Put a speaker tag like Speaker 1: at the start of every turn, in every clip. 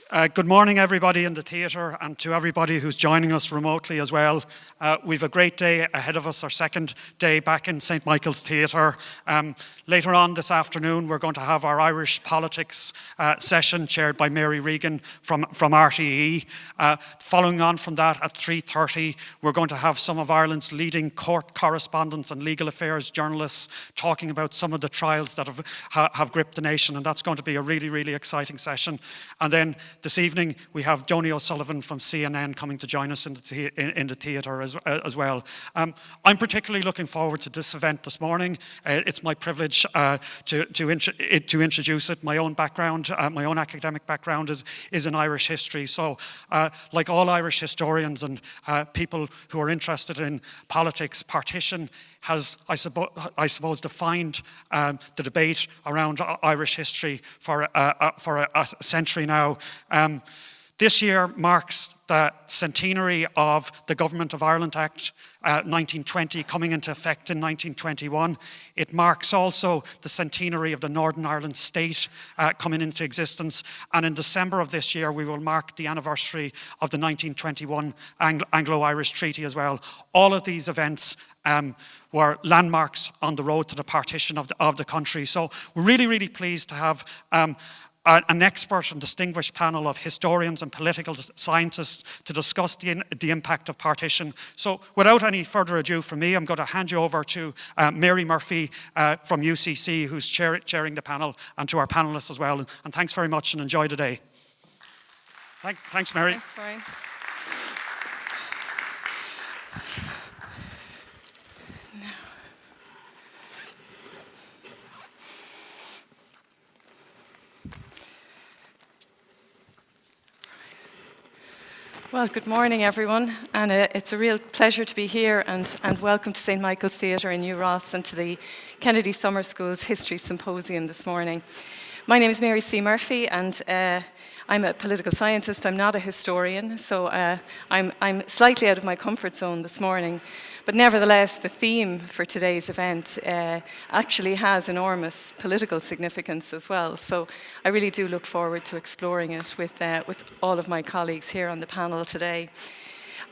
Speaker 1: Good morning, everybody in the theatre, and to everybody who's joining us remotely as well. We've a great day ahead of us, our second day back in St. Michael's Theatre. Later on this afternoon, we're going to have our Irish politics session chaired by Mary Regan from RTE. Following on from that, at 3:30, we're going to have some of Ireland's leading court correspondents and legal affairs journalists talking about some of the trials that have gripped the nation, and that's going to be a really, really exciting session. And then this evening, we have Joni O'Sullivan from CNN coming to join us in the theatre as well. I'm particularly looking forward to this event this morning. It's my privilege to introduce it. My own background, my own academic background is in Irish history. So, like all Irish historians and people who are interested in politics, Partition has, I suppose, defined the debate around Irish history for a century now. This year marks the centenary of the Government of Ireland Act 1920 coming into effect in 1921. It marks also the centenary of the Northern Ireland State coming into existence. And in December of this year, we will mark the anniversary of the 1921 Anglo-Irish Treaty as well. All of these events were landmarks on the road to the partition of the country. So we're really, really pleased to have an expert and distinguished panel of historians and political scientists to discuss the impact of partition. So without any further ado from me, I'm going to hand you over to Mary Murphy from UCC, who's chairing the panel, and to our panelists as well. And thanks very much and enjoy the day. Thanks, Mary.
Speaker 2: Thanks, Brian. Well, good morning, everyone, and it's a real pleasure to be here, and welcome to St. Michael's Theatre in New Ross and to the Kennedy Summer School's History Symposium this morning. My name is Mary C. Murphy, and I'm a political scientist. I'm not a historian, so I'm slightly out of my comfort zone this morning. But nevertheless, the theme for today's event actually has enormous political significance as well. So I really do look forward to exploring it with all of my colleagues here on the panel today.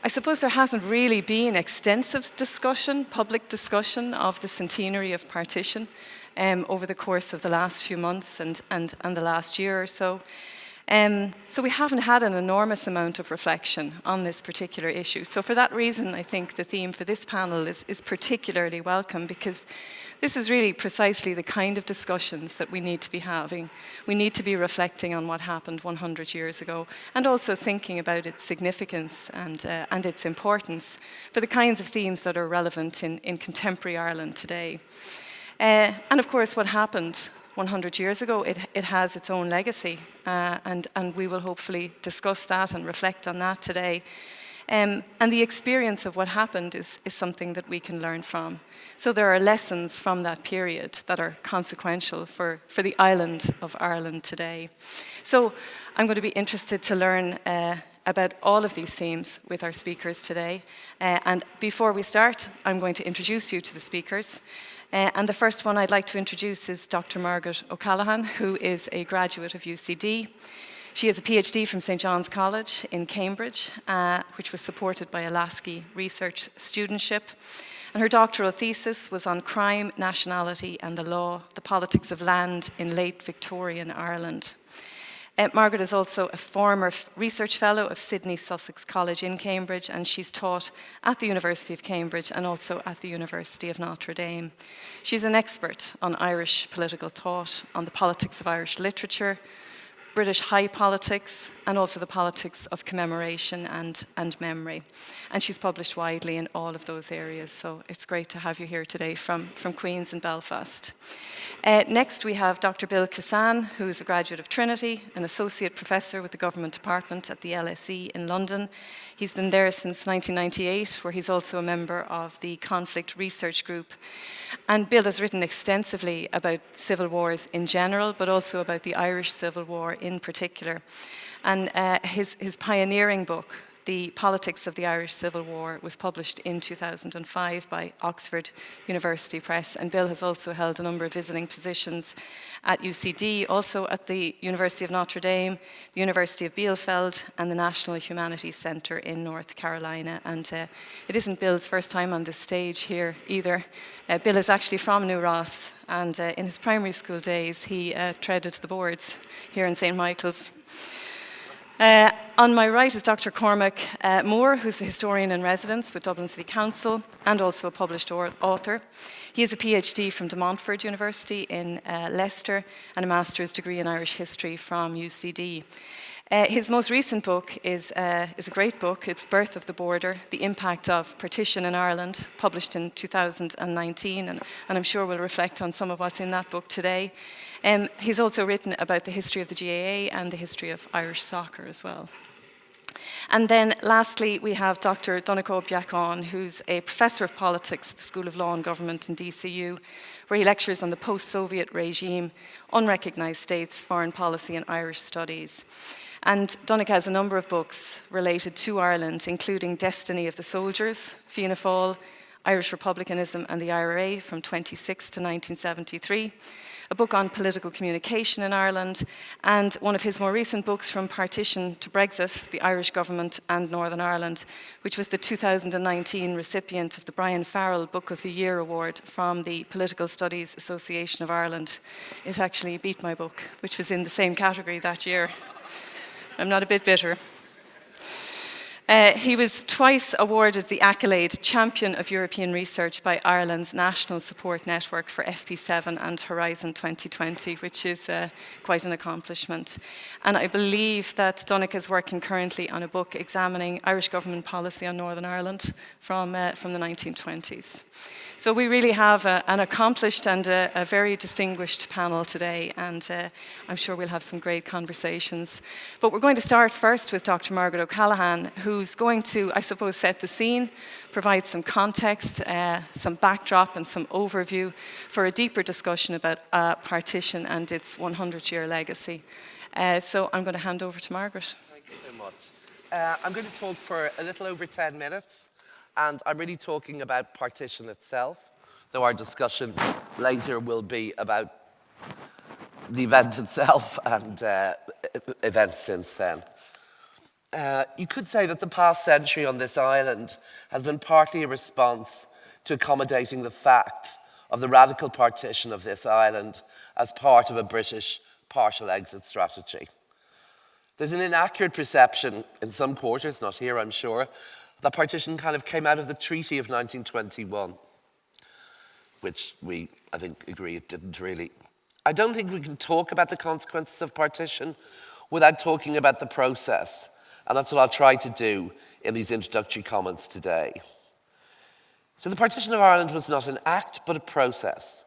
Speaker 2: I suppose there hasn't really been extensive discussion, public discussion of the centenary of partition over the course of the last few months and the last year or so. So we haven't had an enormous amount of reflection on this particular issue. So for that reason, I think the theme for this panel is particularly welcome, because this is really precisely the kind of discussions that we need to be having. We need to be reflecting on what happened 100 years ago, and also thinking about its significance and its importance for the kinds of themes that are relevant in contemporary Ireland today. And of course, what happened 100 years ago, it has its own legacy, and we will hopefully discuss that and reflect on that today. And the experience of what happened is something that we can learn from. So there are lessons from that period that are consequential for the island of Ireland today. So I'm going to be interested to learn about all of these themes with our speakers today. And before we start, I'm going to introduce you to the speakers. And the first one I'd like to introduce is Dr. Margaret O'Callaghan, who is a graduate of UCD. She has a PhD from St. John's College in Cambridge, which was supported by a Lasky Research Studentship. And her doctoral thesis was on crime, nationality and the law, the politics of land in late Victorian Ireland. Margaret is also a former research fellow of Sydney Sussex College in Cambridge, and she's taught at the University of Cambridge and also at the University of Notre Dame. She's an expert on Irish political thought, on the politics of Irish literature, British high politics, and also the politics of commemoration and memory. And she's published widely in all of those areas, so it's great to have you here today from Queen's and Belfast. Next, we have Dr. Bill Kissane, who is a graduate of Trinity, an associate professor with the Government Department at the LSE in London. He's been there since 1998, where he's also a member of the Conflict Research Group. And Bill has written extensively about civil wars in general, but also about the Irish Civil War in particular. And his pioneering book, The Politics of the Irish Civil War was published in 2005 by Oxford University Press, and Bill has also held a number of visiting positions at UCD, also at the University of Notre Dame, the University of Bielefeld, and the National Humanities Centre in North Carolina. And it isn't Bill's first time on this stage here either. Bill is actually from New Ross, and in his primary school days he treaded the boards here in St. Michael's. On my right is Dr. Cormac Moore, who's the historian in residence with Dublin City Council and also a published author. He has a PhD from De Montfort University in Leicester and a master's degree in Irish history from UCD. His most recent book is a great book. It's Birth of the Border, The Impact of Partition in Ireland, published in 2019, and I'm sure we'll reflect on some of what's in that book today. He's also written about the history of the GAA and the history of Irish soccer as well. And then lastly, we have Dr. Donnacha Beacháin, who's a professor of politics at the School of Law and Government in DCU, where he lectures on the post-Soviet regime, unrecognised states, foreign policy and Irish studies. And Donnacha has a number of books related to Ireland, including Destiny of the Soldiers, Fianna Fáil, Irish Republicanism and the IRA from 1926 to 1973, a book on political communication in Ireland, and one of his more recent books, From Partition to Brexit, the Irish Government and Northern Ireland, which was the 2019 recipient of the Brian Farrell Book of the Year Award from the Political Studies Association of Ireland. It actually beat my book, which was in the same category that year. I'm not a bit bitter. He was twice awarded the accolade Champion of European Research by Ireland's National Support Network for FP7 and Horizon 2020, which is quite an accomplishment. And I believe that Donnacha is working currently on a book examining Irish government policy on Northern Ireland from the 1920s. So we really have an accomplished and a very distinguished panel today, and I'm sure we'll have some great conversations. But we're going to start first with Dr. Margaret O'Callaghan, who's going to, I suppose, set the scene, provide some context, some backdrop and some overview for a deeper discussion about partition and its 100-year legacy. So I'm going to hand over to Margaret.
Speaker 3: Thank you so much. I'm going to talk for a little over 10 minutes. And I'm really talking about partition itself, though our discussion later will be about the event itself and events since then. You could say that the past century on this island has been partly a response to accommodating the fact of the radical partition of this island as part of a British partial exit strategy. There's an inaccurate perception in some quarters, not here I'm sure, that partition kind of came out of the Treaty of 1921, which we, I think, agree it didn't really. I don't think we can talk about the consequences of partition without talking about the process, and that's what I'll try to do in these introductory comments today. So the partition of Ireland was not an act, but a process,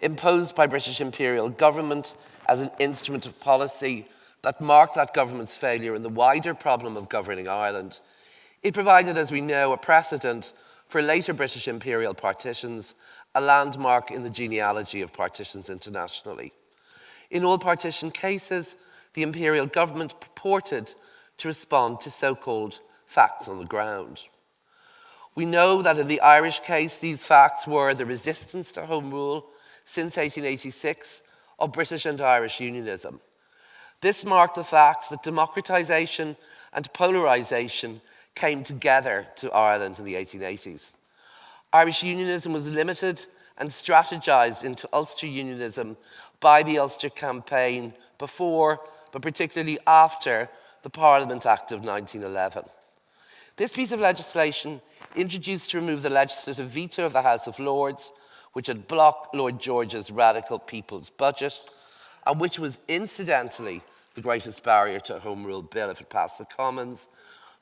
Speaker 3: imposed by British imperial government as an instrument of policy that marked that government's failure in the wider problem of governing Ireland. It provided, as we know, a precedent for later British imperial partitions, a landmark in the genealogy of partitions internationally. In all partition cases, the imperial government purported to respond to so-called facts on the ground. We know that in the Irish case, these facts were the resistance to Home Rule since 1886 of British and Irish unionism. This marked the fact that democratisation and polarisation came together to Ireland in the 1880s. Irish unionism was limited and strategized into Ulster unionism by the Ulster Campaign before, but particularly after, the Parliament Act of 1911. This piece of legislation, introduced to remove the legislative veto of the House of Lords, which had blocked Lord George's radical People's Budget, and which was incidentally the greatest barrier to a Home Rule bill if it passed the Commons,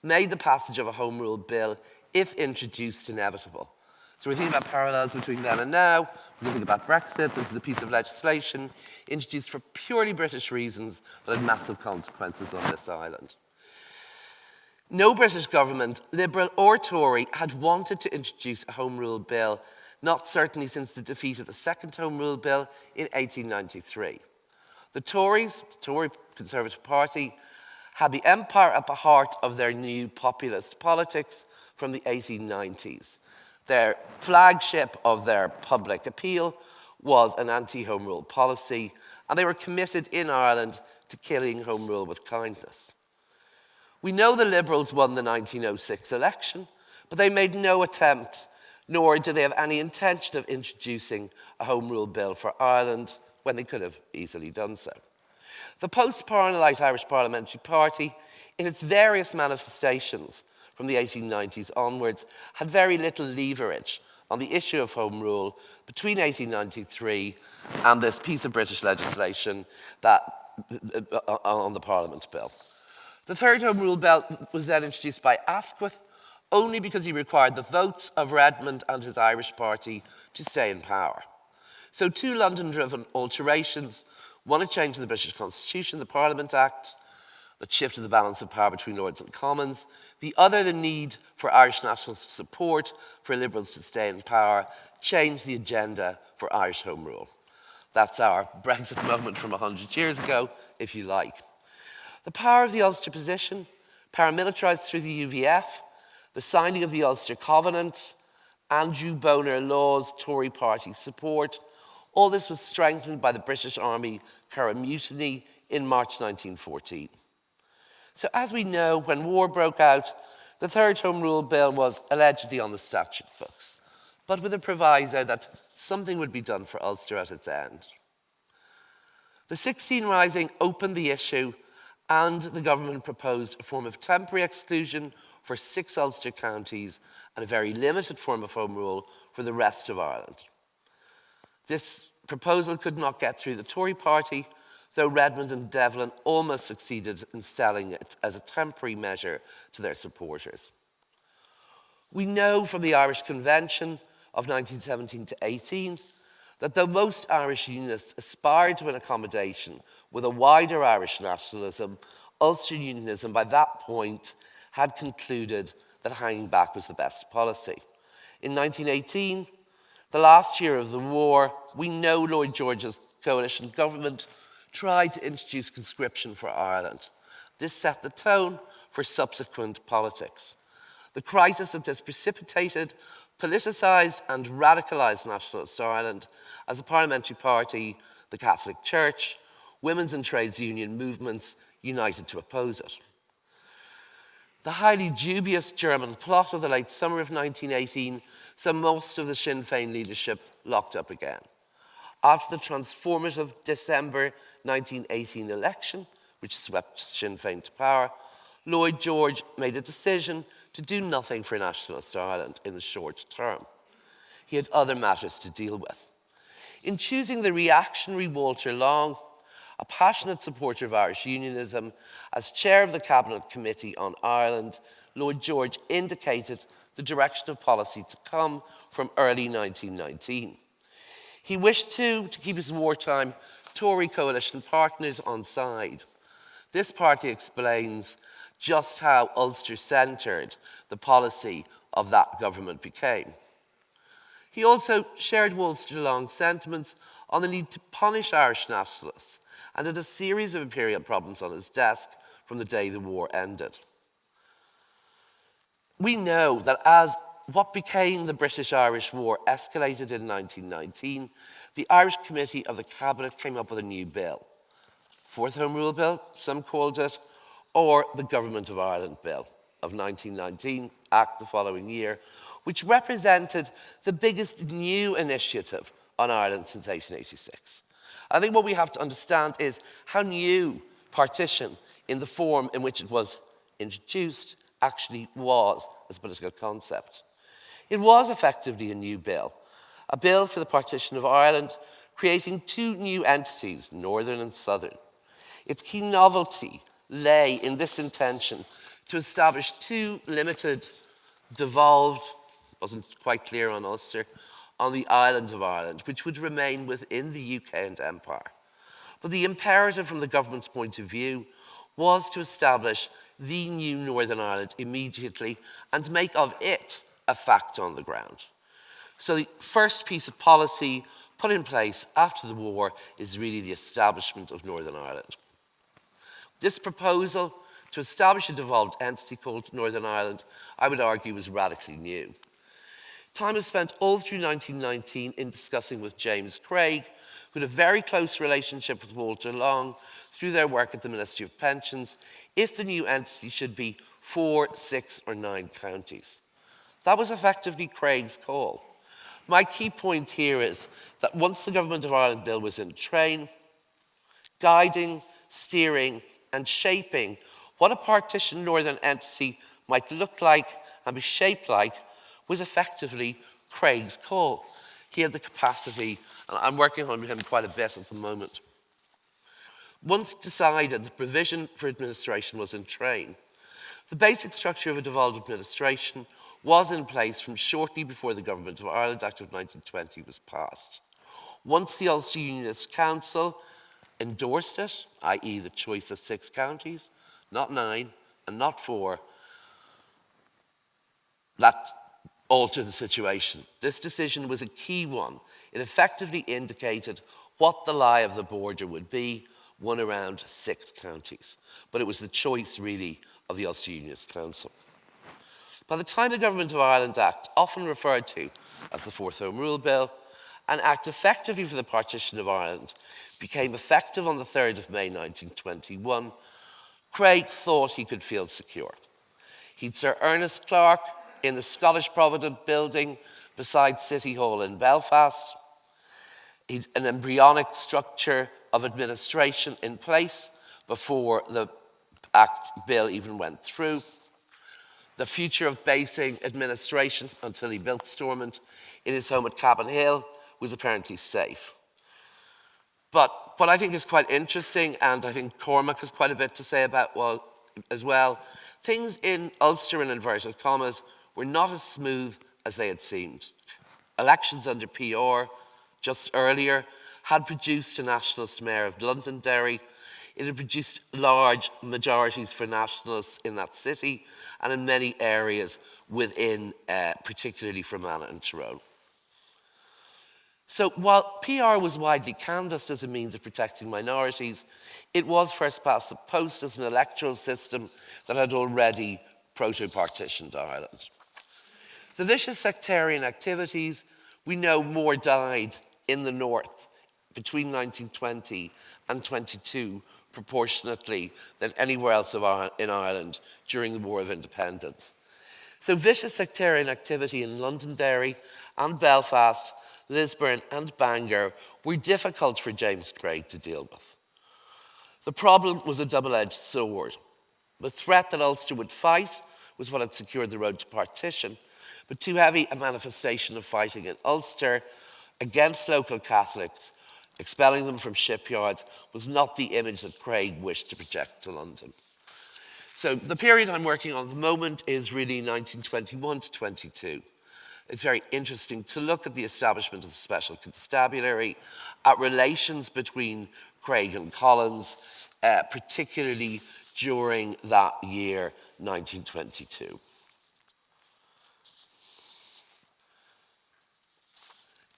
Speaker 3: made the passage of a Home Rule bill, if introduced, inevitable. So we're thinking about parallels between then and now. We're thinking about Brexit. This is a piece of legislation introduced for purely British reasons that had massive consequences on this island. No British government, Liberal or Tory, had wanted to introduce a Home Rule bill, not certainly since the defeat of the second Home Rule bill in 1893. The Tories, the Tory Conservative Party, had the empire at the heart of their new populist politics from the 1890s. Their flagship of their public appeal was an anti-Home Rule policy, and they were committed in Ireland to killing Home Rule with kindness. We know the Liberals won the 1906 election, but they made no attempt, nor did they have any intention of introducing a Home Rule bill for Ireland when they could have easily done so. The post-Parnellite Irish Parliamentary Party, in its various manifestations from the 1890s onwards, had very little leverage on the issue of Home Rule between 1893 and this piece of British legislation on the Parliament Bill. The third Home Rule Bill was then introduced by Asquith only because he required the votes of Redmond and his Irish party to stay in power. So two London-driven alterations, one a change in the British Constitution, the Parliament Act, that shifted the balance of power between Lords and Commons, the other the need for Irish nationals to support for Liberals to stay in power, changed the agenda for Irish Home Rule. That's our Brexit moment from 100 years ago, if you like. The power of the Ulster position, paramilitarised through the UVF, the signing of the Ulster Covenant, Andrew Bonar Law's Tory party support, all this was strengthened by the British Army Curragh Mutiny in March 1914. So as we know, when war broke out, the third Home Rule Bill was allegedly on the statute books, but with a proviso that something would be done for Ulster at its end. The 16 Rising opened the issue, and the government proposed a form of temporary exclusion for 6 Ulster counties and a very limited form of Home Rule for the rest of Ireland. This proposal could not get through the Tory party, though Redmond and Devlin almost succeeded in selling it as a temporary measure to their supporters. We know from the Irish Convention of 1917 to 18 that though most Irish Unionists aspired to an accommodation with a wider Irish nationalism, Ulster Unionism by that point had concluded that hanging back was the best policy. In 1918, the last year of the war, we know Lloyd George's coalition government tried to introduce conscription for Ireland. This set the tone for subsequent politics. The crisis that this precipitated politicised and radicalised nationalist Ireland as the parliamentary party, the Catholic Church, women's and trades union movements united to oppose it. The highly dubious German plot of the late summer of 1918 saw most of the Sinn Féin leadership locked up again. After the transformative December 1918 election, which swept Sinn Féin to power, Lloyd George made a decision to do nothing for nationalist Ireland in the short term. He had other matters to deal with. In choosing the reactionary Walter Long, a passionate supporter of Irish unionism, as chair of the Cabinet Committee on Ireland, Lloyd George indicated the direction of policy to come from early 1919. He wished to keep his wartime Tory coalition partners on side. This party explains just how Ulster-centred the policy of that government became. He also shared Walter Long's sentiments on the need to punish Irish nationalists and had a series of imperial problems on his desk from the day the war ended. We know that as what became the British-Irish War escalated in 1919, the Irish Committee of the Cabinet came up with a new bill. Fourth Home Rule Bill, some called it, or the Government of Ireland Bill of 1919, Act the following year, which represented the biggest new initiative on Ireland since 1886. I think what we have to understand is how new partition, in the form in which it was introduced, actually was as a political concept. It was effectively a new bill, a bill for the partition of Ireland, creating 2 new entities, Northern and Southern. Its key novelty lay in this intention to establish 2 limited, devolved, wasn't quite clear on Ulster, on the island of Ireland, which would remain within the UK and Empire. But the imperative from the government's point of view was to establish the new Northern Ireland immediately and make of it a fact on the ground. So the first piece of policy put in place after the war is really the establishment of Northern Ireland. This proposal to establish a devolved entity called Northern Ireland, I would argue was radically new. Time was spent all through 1919 in discussing with James Craig, who had a very close relationship with Walter Long through their work at the Ministry of Pensions, if the new entity should be 4, 6 or 9 counties. That was effectively Craig's call. My key point here is that once the Government of Ireland Bill was in train, guiding, steering and shaping what a partition northern entity might look like and be shaped like was effectively Craig's call. He had the capacity, and I'm working on him quite a bit at the moment. Once decided the provision for administration was in train, the basic structure of a devolved administration was in place from shortly before the Government of Ireland Act of 1920 was passed. Once the Ulster Unionist Council endorsed it, i.e. the choice of 6 counties, not 9 and not 4, that altered the situation. This decision was a key one. It effectively indicated what the lie of the border would be, one around 6 counties. But it was the choice, really, of the Ulster Unionist Council. By the time the Government of Ireland Act, often referred to as the Fourth Home Rule Bill, an act effectively for the partition of Ireland, became effective on the 3rd of May 1921, Craig thought he could feel secure. He'd Sir Ernest Clarke in the Scottish Provident building beside City Hall in Belfast. He'd an embryonic structure of administration in place before the bill even went through. The future of basing administration, until he built Stormont in his home at Cabin Hill, was apparently safe. But what I think is quite interesting, and I think Cormac has quite a bit to say about as well, things in Ulster, in inverted commas, were not as smooth as they had seemed. Elections under PR just earlier had produced a nationalist mayor of Londonderry. It had produced large majorities for nationalists in that city and in many areas within, particularly Fermanagh and Tyrone. So while PR was widely canvassed as a means of protecting minorities, it was first past the post as an electoral system that had already proto-partitioned Ireland. The vicious sectarian activities, we know more died in the north between 1920 and 22 proportionately than anywhere else in Ireland during the War of Independence. So vicious sectarian activity in Londonderry and Belfast, Lisburn and Bangor were difficult for James Craig to deal with. The problem was a double-edged sword. The threat that Ulster would fight was what had secured the road to partition, but too heavy a manifestation of fighting in Ulster against local Catholics, expelling them from shipyards, was not the image that Craig wished to project to London. So the period I'm working on at the moment is really 1921 to 22. It's very interesting to look at the establishment of the Special Constabulary, at relations between Craig and Collins, particularly during that year, 1922.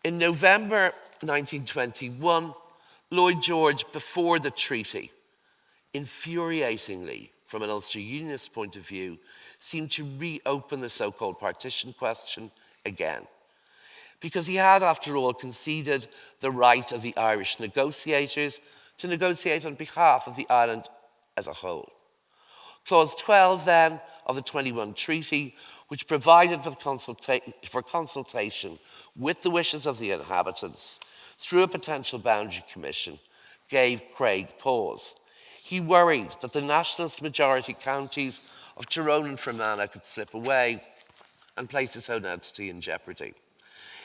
Speaker 3: In November 1921, Lloyd George, before the treaty, infuriatingly, from an Ulster Unionist point of view, seemed to reopen the so-called partition question again. Because he had, after all, conceded the right of the Irish negotiators to negotiate on behalf of the island as a whole. Clause 12, then, of the 21 Treaty, which provided for consultation with the wishes of the inhabitants through a potential boundary commission, gave Craig pause. He worried that the nationalist majority counties of Tyrone and Fermanagh could slip away and place his own entity in jeopardy.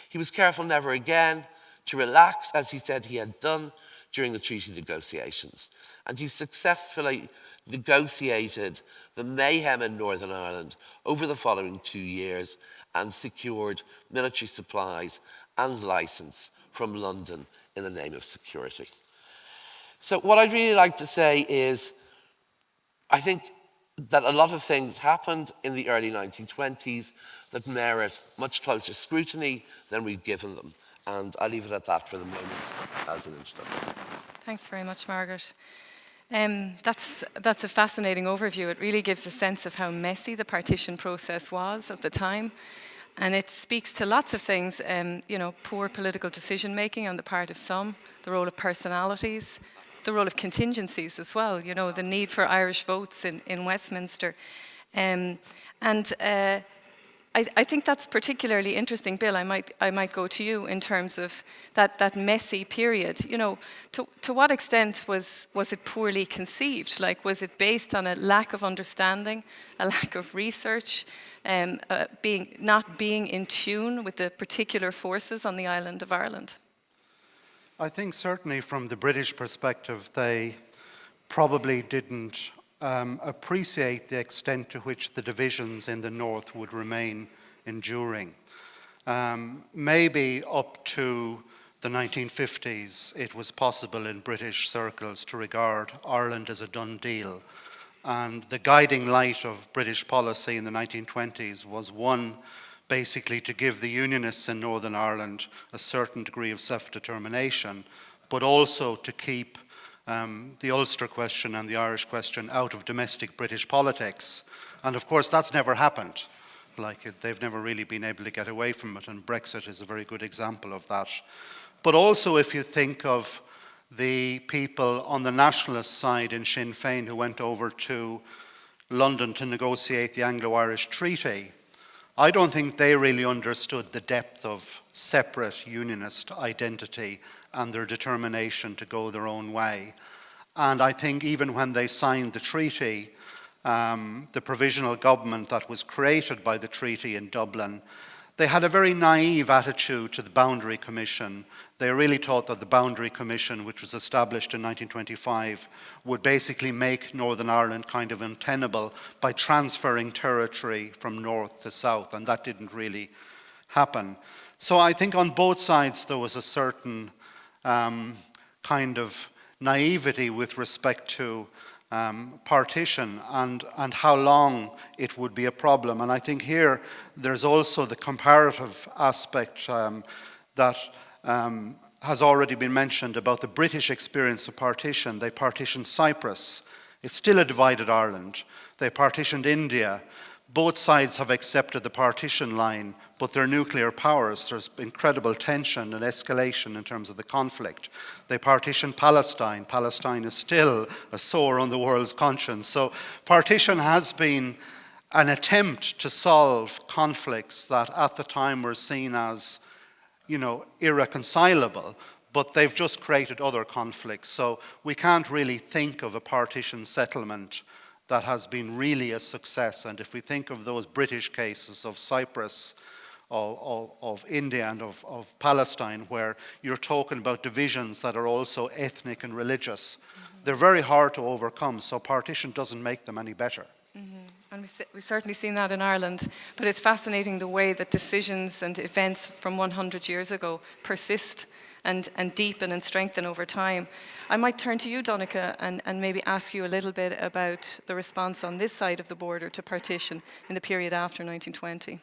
Speaker 3: He was careful never again to relax, as he said he had done during the treaty negotiations, and he successfully negotiated the mayhem in Northern Ireland over the following 2 years and secured military supplies and license from London in the name of security. So what I'd really like to say is, I think that a lot of things happened in the early 1920s that merit much closer scrutiny than we've given them. And I'll leave it at that for the moment as an introduction.
Speaker 2: Thanks very much, Margaret. That's a fascinating overview. It really gives a sense of how messy the partition process was at the time. And it speaks to lots of things, poor political decision making on the part of some, the role of personalities, the role of contingencies as well, the need for Irish votes in Westminster. I think that's particularly interesting, Bill. I might go to you in terms of that messy period. To what extent was it poorly conceived? Like, was it based on a lack of understanding, a lack of research, not being in tune with the particular forces on the island of Ireland?
Speaker 4: I think certainly from the British perspective, they probably didn't appreciate the extent to which the divisions in the north would remain enduring. Maybe up to the 1950s, it was possible in British circles to regard Ireland as a done deal. And the guiding light of British policy in the 1920s was one, basically to give the Unionists in Northern Ireland a certain degree of self-determination, but also to keep the Ulster question and the Irish question out of domestic British politics. And of course, that's never happened. They've never really been able to get away from it, and Brexit is a very good example of that. But also, if you think of the people on the nationalist side in Sinn Féin who went over to London to negotiate the Anglo-Irish Treaty, I don't think they really understood the depth of separate unionist identity and their determination to go their own way. And I think even when they signed the treaty, the provisional government that was created by the treaty in Dublin, they had a very naive attitude to the Boundary Commission. They really thought that the Boundary Commission, which was established in 1925, would basically make Northern Ireland kind of untenable by transferring territory from north to south, and that didn't really happen. So I think on both sides there was a certain kind of naivety with respect to partition and how long it would be a problem. And I think here there's also the comparative aspect that has already been mentioned about the British experience of partition. They partitioned Cyprus. It's still a divided Ireland. They partitioned India. Both sides have accepted the partition line, but they're nuclear powers. There's incredible tension and escalation in terms of the conflict. They partitioned Palestine. Palestine is still a sore on the world's conscience. So partition has been an attempt to solve conflicts that at the time were seen as, irreconcilable, but they've just created other conflicts. So we can't really think of a partition settlement that has been really a success. And if we think of those British cases of Cyprus, of India and of Palestine, where you're talking about divisions that are also ethnic and religious, they're very hard to overcome, so partition doesn't make them any better.
Speaker 2: And we've certainly seen that in Ireland, but it's fascinating the way that decisions and events from 100 years ago persist and deepen and strengthen over time. I might turn to you, Donnacha, and maybe ask you a little bit about the response on this side of the border to partition in the period after 1920.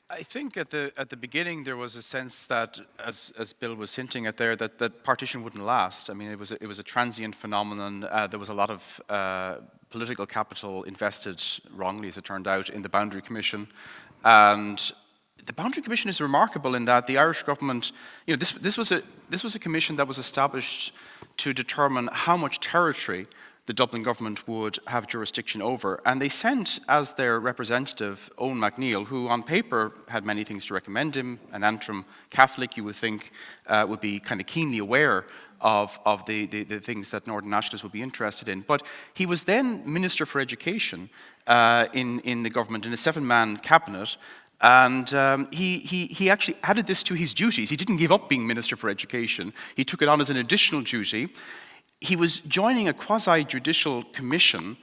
Speaker 5: I think at the beginning there was a sense that, as Bill was hinting at there, that partition wouldn't last. I mean, it was a transient phenomenon. There was a lot of political capital invested, wrongly as it turned out, in the Boundary Commission, and the Boundary Commission is remarkable in that the Irish government, this was a commission that was established to determine how much territory the Dublin government would have jurisdiction over. And they sent as their representative Eoin MacNeill, who on paper had many things to recommend him, an Antrim Catholic you would think would be kind of keenly aware of the things that Northern nationalists would be interested in. But he was then Minister for Education in the government, in a 7-man cabinet. And he actually added this to his duties. He didn't give up being Minister for Education. He took it on as an additional duty. He was joining a quasi-judicial commission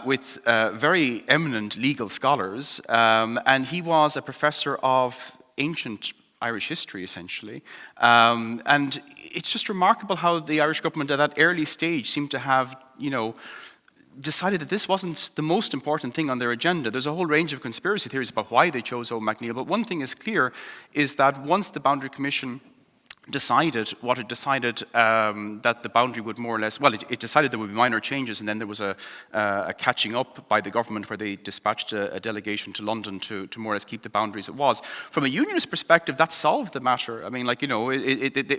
Speaker 5: with very eminent legal scholars, and he was a professor of ancient Irish history, essentially. And it's just remarkable how the Irish government at that early stage seemed to have, decided that this wasn't the most important thing on their agenda. There's a whole range of conspiracy theories about why they chose Eoin MacNeill, but one thing is clear, is that once the Boundary Commission decided what it decided, that the boundary would more or less, well, it decided there would be minor changes, and then there was a catching up by the government where they dispatched a delegation to London to more or less keep the boundaries it was. From a unionist perspective, that solved the matter. I mean, like, you know,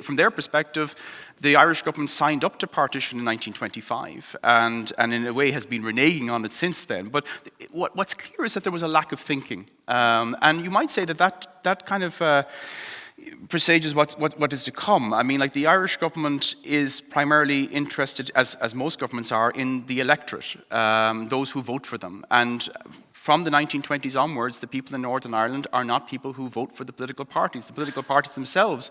Speaker 5: from their perspective, the Irish government signed up to partition in 1925, and in a way has been reneging on it since then. But what's clear is that there was a lack of thinking. And you might say that kind of presages what is to come. I mean, like, the Irish government is primarily interested, as most governments are, in the electorate, those who vote for them. And from the 1920s onwards, the people in Northern Ireland are not people who vote for the political parties. The political parties themselves,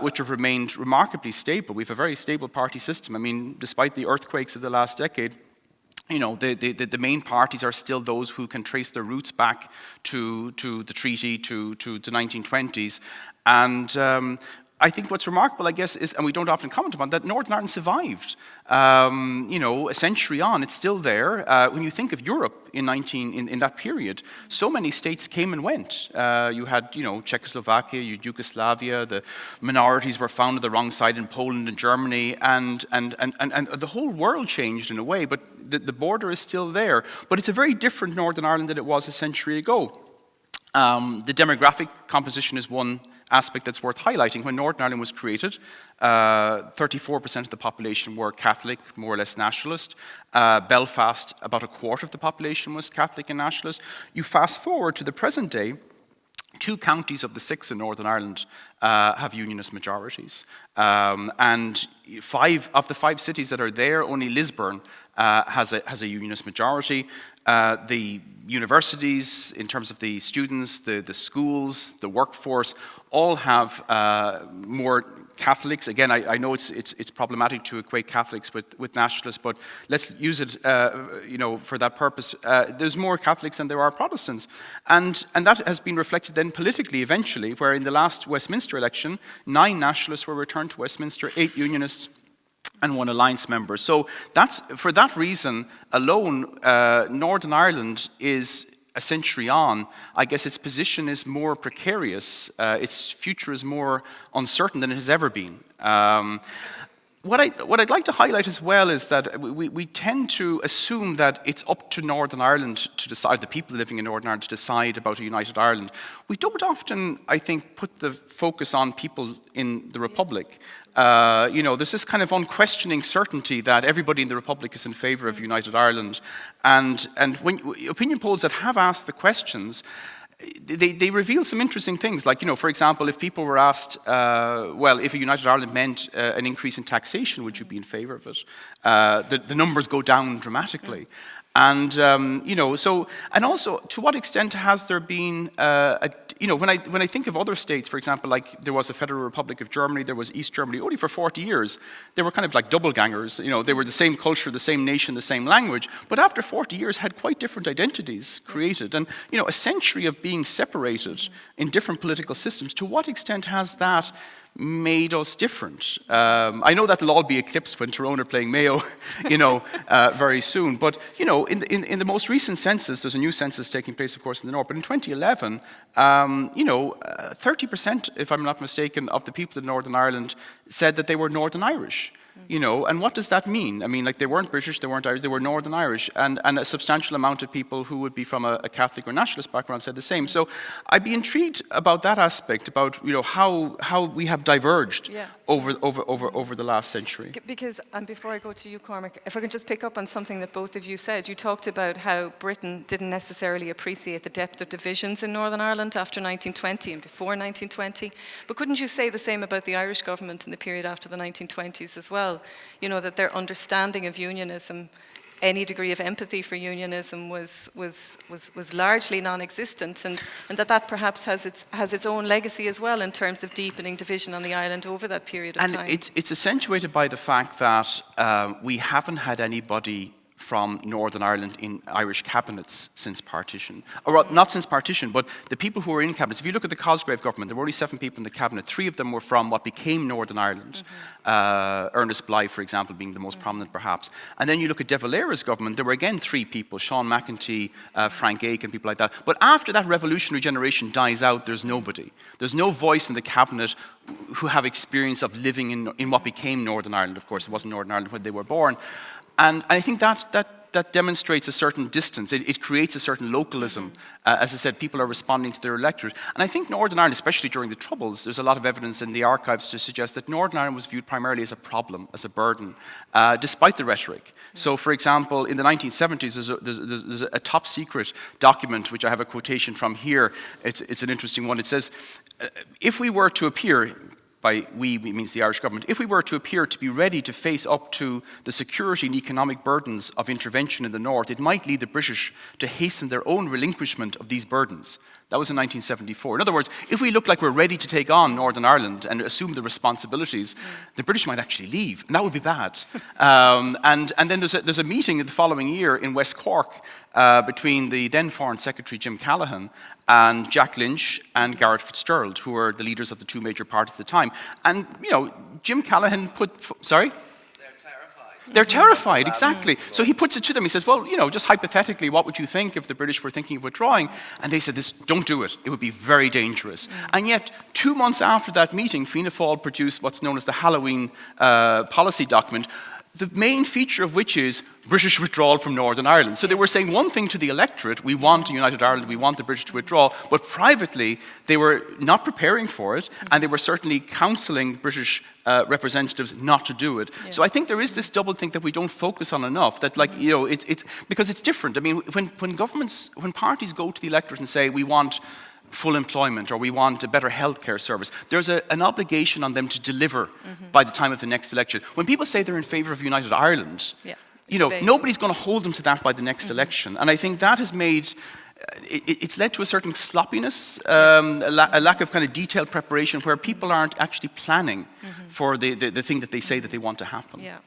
Speaker 5: which have remained remarkably stable. We have a very stable party system. I mean, despite the earthquakes of the last decade, you know, the main parties are still those who can trace their roots back to the treaty, to the 1920s. And I think what's remarkable, I guess, is, and we don't often comment upon, that Northern Ireland survived. You know, a century on, it's still there. When you think of Europe in that period, so many states came and went. You had, you know, Czechoslovakia, Yugoslavia, the minorities were found on the wrong side in Poland and Germany, and the whole world changed in a way, but the border is still there. But it's a very different Northern Ireland than it was a century ago. The demographic composition is one aspect that's worth highlighting. When Northern Ireland was created, 34% of the population were Catholic, more or less nationalist. Belfast, about a quarter of the population was Catholic and nationalist. You fast forward to the present day, 2 counties of the 6 in Northern Ireland have unionist majorities. And 5 of the 5 cities that are there, only Lisburn has a unionist majority. The universities, in terms of the students, the schools, the workforce, all have more Catholics. Again, I know it's problematic to equate Catholics with nationalists, but let's use it, you know, for that purpose. There's more Catholics than there are Protestants, and that has been reflected then politically eventually, where in the last Westminster election, 9 nationalists were returned to Westminster, 8 unionists, and 1 alliance member. So that's, for that reason alone, Northern Ireland is a century on. I guess its position is more precarious. Its future is more uncertain than it has ever been. What I'd like to highlight as well is that we tend to assume that it's up to Northern Ireland to decide, the people living in Northern Ireland to decide about a united Ireland. We don't often, I think, put the focus on people in the Republic. You know, there's this kind of unquestioning certainty that everybody in the Republic is in favour of united Ireland. And when opinion polls that have asked the questions, they reveal some interesting things. Like, you know, for example, if people were asked, well, if a united Ireland meant an increase in taxation, would you be in favour of it? The numbers go down dramatically. And, you know, so, and also, to what extent has there been, you know, when I think of other states, for example, like there was the Federal Republic of Germany, there was East Germany, only for 40 years, they were kind of like doppelgangers, you know, they were the same culture, the same nation, the same language, but after 40 years had quite different identities created. And, you know, a century of being separated in different political systems, to what extent has that made us different? I know that'll all be eclipsed when Tyrone are playing Mayo, you know, very soon. But, you know, in the most recent census, there's a new census taking place, of course, in the north. But in 2011, you know, 30%, if I'm not mistaken, of the people in Northern Ireland said that they were Northern Irish. You know, and what does that mean? I mean, like, they weren't British, they weren't Irish, they were Northern Irish, and a substantial amount of people who would be from a Catholic or nationalist background said the same. So I'd be intrigued about that aspect, about, you know, how we have diverged over the last century.
Speaker 2: Because, and before I go to you, Cormac, if I can just pick up on something that both of you said, you talked about how Britain didn't necessarily appreciate the depth of divisions in Northern Ireland after 1920 and before 1920, but couldn't you say the same about the Irish government in the period after the 1920s as well? You know, that their understanding of unionism, any degree of empathy for unionism was largely non-existent, and that perhaps has its own legacy as well in terms of deepening division on the island over that period of time.
Speaker 5: And it's accentuated by the fact that we haven't had anybody from Northern Ireland in Irish cabinets since partition. Or not since partition, but the people who were in cabinets. If you look at the Cosgrave government, there were only 7 people in the cabinet. 3 of them were from what became Northern Ireland. Ernest Blythe, for example, being the most prominent perhaps. And then you look at De Valera's government, there were again 3 people, Sean McEntee, Frank Aiken, people like that. But after that revolutionary generation dies out, there's nobody. There's no voice in the cabinet who have experience of living in what became Northern Ireland. Of course, it wasn't Northern Ireland when they were born. And I think that demonstrates a certain distance. It creates a certain localism. As I said, people are responding to their electorate. And I think Northern Ireland, especially during the Troubles, there's a lot of evidence in the archives to suggest that Northern Ireland was viewed primarily as a problem, as a burden, despite the rhetoric. So, for example, in the 1970s, there's a top secret document, which I have a quotation from here. It's an interesting one. It says, if we were to appear, by we means the Irish government, if we were to appear to be ready to face up to the security and economic burdens of intervention in the North, it might lead the British to hasten their own relinquishment of these burdens. That was in 1974. In other words, if we look like we're ready to take on Northern Ireland and assume the responsibilities, the British might actually leave, and that would be bad. And then there's a meeting the following year in West Cork between the then Foreign Secretary Jim Callaghan and Jack Lynch and Garret Fitzgerald, who were the leaders of the two major parties at the time. And, you know, Jim Callaghan sorry? They're terrified, exactly. So he puts it to them. He says, well, you know, just hypothetically, what would you think if the British were thinking of withdrawing? And they said, don't do it. It would be very dangerous. And yet, 2 months after that meeting, Fianna Fáil produced what's known as the Halloween policy document, the main feature of which is British withdrawal from Northern Ireland. So they were saying one thing to the electorate, we want a united Ireland, we want the British to withdraw, but privately they were not preparing for it, and they were certainly counselling British representatives not to do it. Yeah. So I think there is this double thing that we don't focus on enough, that, like, you know, it's because it's different. I mean, when parties go to the electorate and say we want full employment or we want a better healthcare service, there's an obligation on them to deliver by the time of the next election. When people say they're in favour of United Ireland, you know, nobody's going to hold them to that by the next election. And I think that has made, it's led to a certain sloppiness, a lack of kind of detailed preparation where people aren't actually planning for the thing that they say that they want to happen.
Speaker 2: Yeah.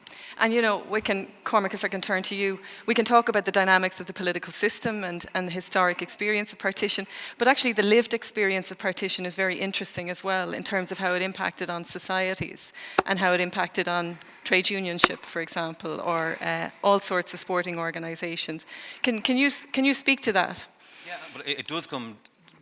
Speaker 2: And, you know, we can, Cormac, if I can turn to you, we can talk about the dynamics of the political system and the historic experience of partition, but actually the lived experience of partition is very interesting as well in terms of how it impacted on societies and how it impacted on trade unionship, for example, or all sorts of sporting organisations. Can you speak to that?
Speaker 6: Yeah, but it does come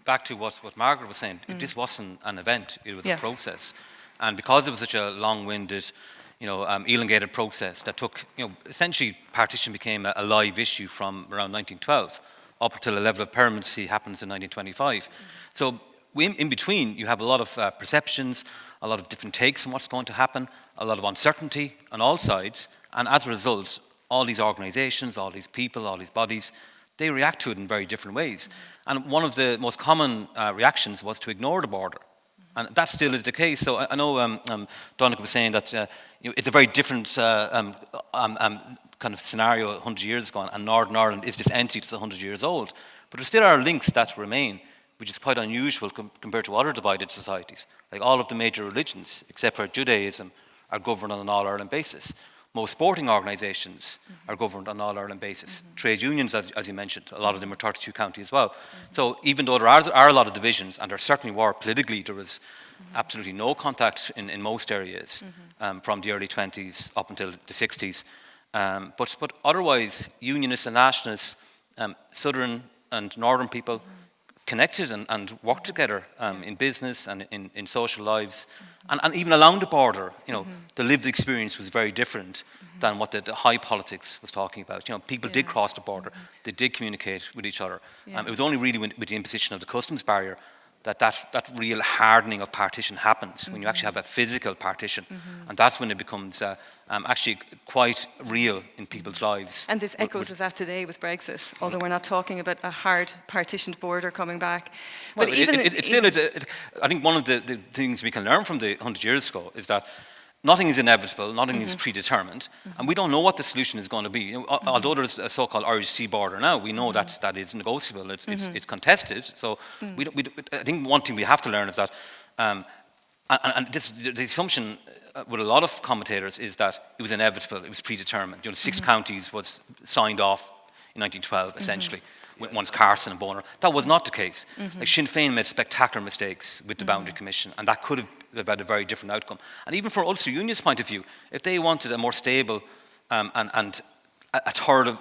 Speaker 6: back to what Margaret was saying. This wasn't an event, it was a process. And because it was such a long-winded, elongated process that took, essentially partition became a live issue from around 1912 up until a level of permanency happens in 1925. So in between, you have a lot of perceptions, a lot of different takes on what's going to happen, a lot of uncertainty on all sides, and as a result, all these organisations, all these people, all these bodies, they react to it in very different ways. And one of the most common reactions was to ignore the border. And that still is the case. So I know Donnacha was saying that it's a very different kind of scenario 100 years ago, and Northern Ireland is this entity that's 100 years old. But there still are links that remain, which is quite unusual compared to other divided societies. Like all of the major religions, except for Judaism, are governed on an all-Ireland basis. Most sporting organisations are governed on an all-Ireland basis. Trade unions, as you mentioned, a lot of them are 32 county as well. So even though there are a lot of divisions, and there certainly were politically, there was absolutely no contact in most areas from the early 20s up until the 60s. But otherwise, unionists and nationalists, southern and northern people, connected and worked together in business and in social lives. And even along the border, the lived experience was very different than what the high politics was talking about. People did cross the border, they did communicate with each other. It was only really with the imposition of the customs barrier that real hardening of partition happens, when you actually have a physical partition. And that's when it becomes actually quite real in people's lives.
Speaker 2: And there's echoes of that today with Brexit, although we're not talking about a hard partitioned border coming back. But
Speaker 6: well, it still is. I think one of the things we can learn from the 100 years ago is that nothing is inevitable, nothing is predetermined, and we don't know what the solution is going to be. Although there's a so-called Irish Sea border now, we know that is negotiable, it's contested. So I think one thing we have to learn is that, and the assumption with a lot of commentators is that it was inevitable, it was predetermined. 6 counties was signed off in 1912, essentially. Once Carson and Bonar. That was not the case. Like Sinn Féin made spectacular mistakes with the Boundary Commission, and that could have had a very different outcome. And even from Ulster Union's point of view, if they wanted a more stable and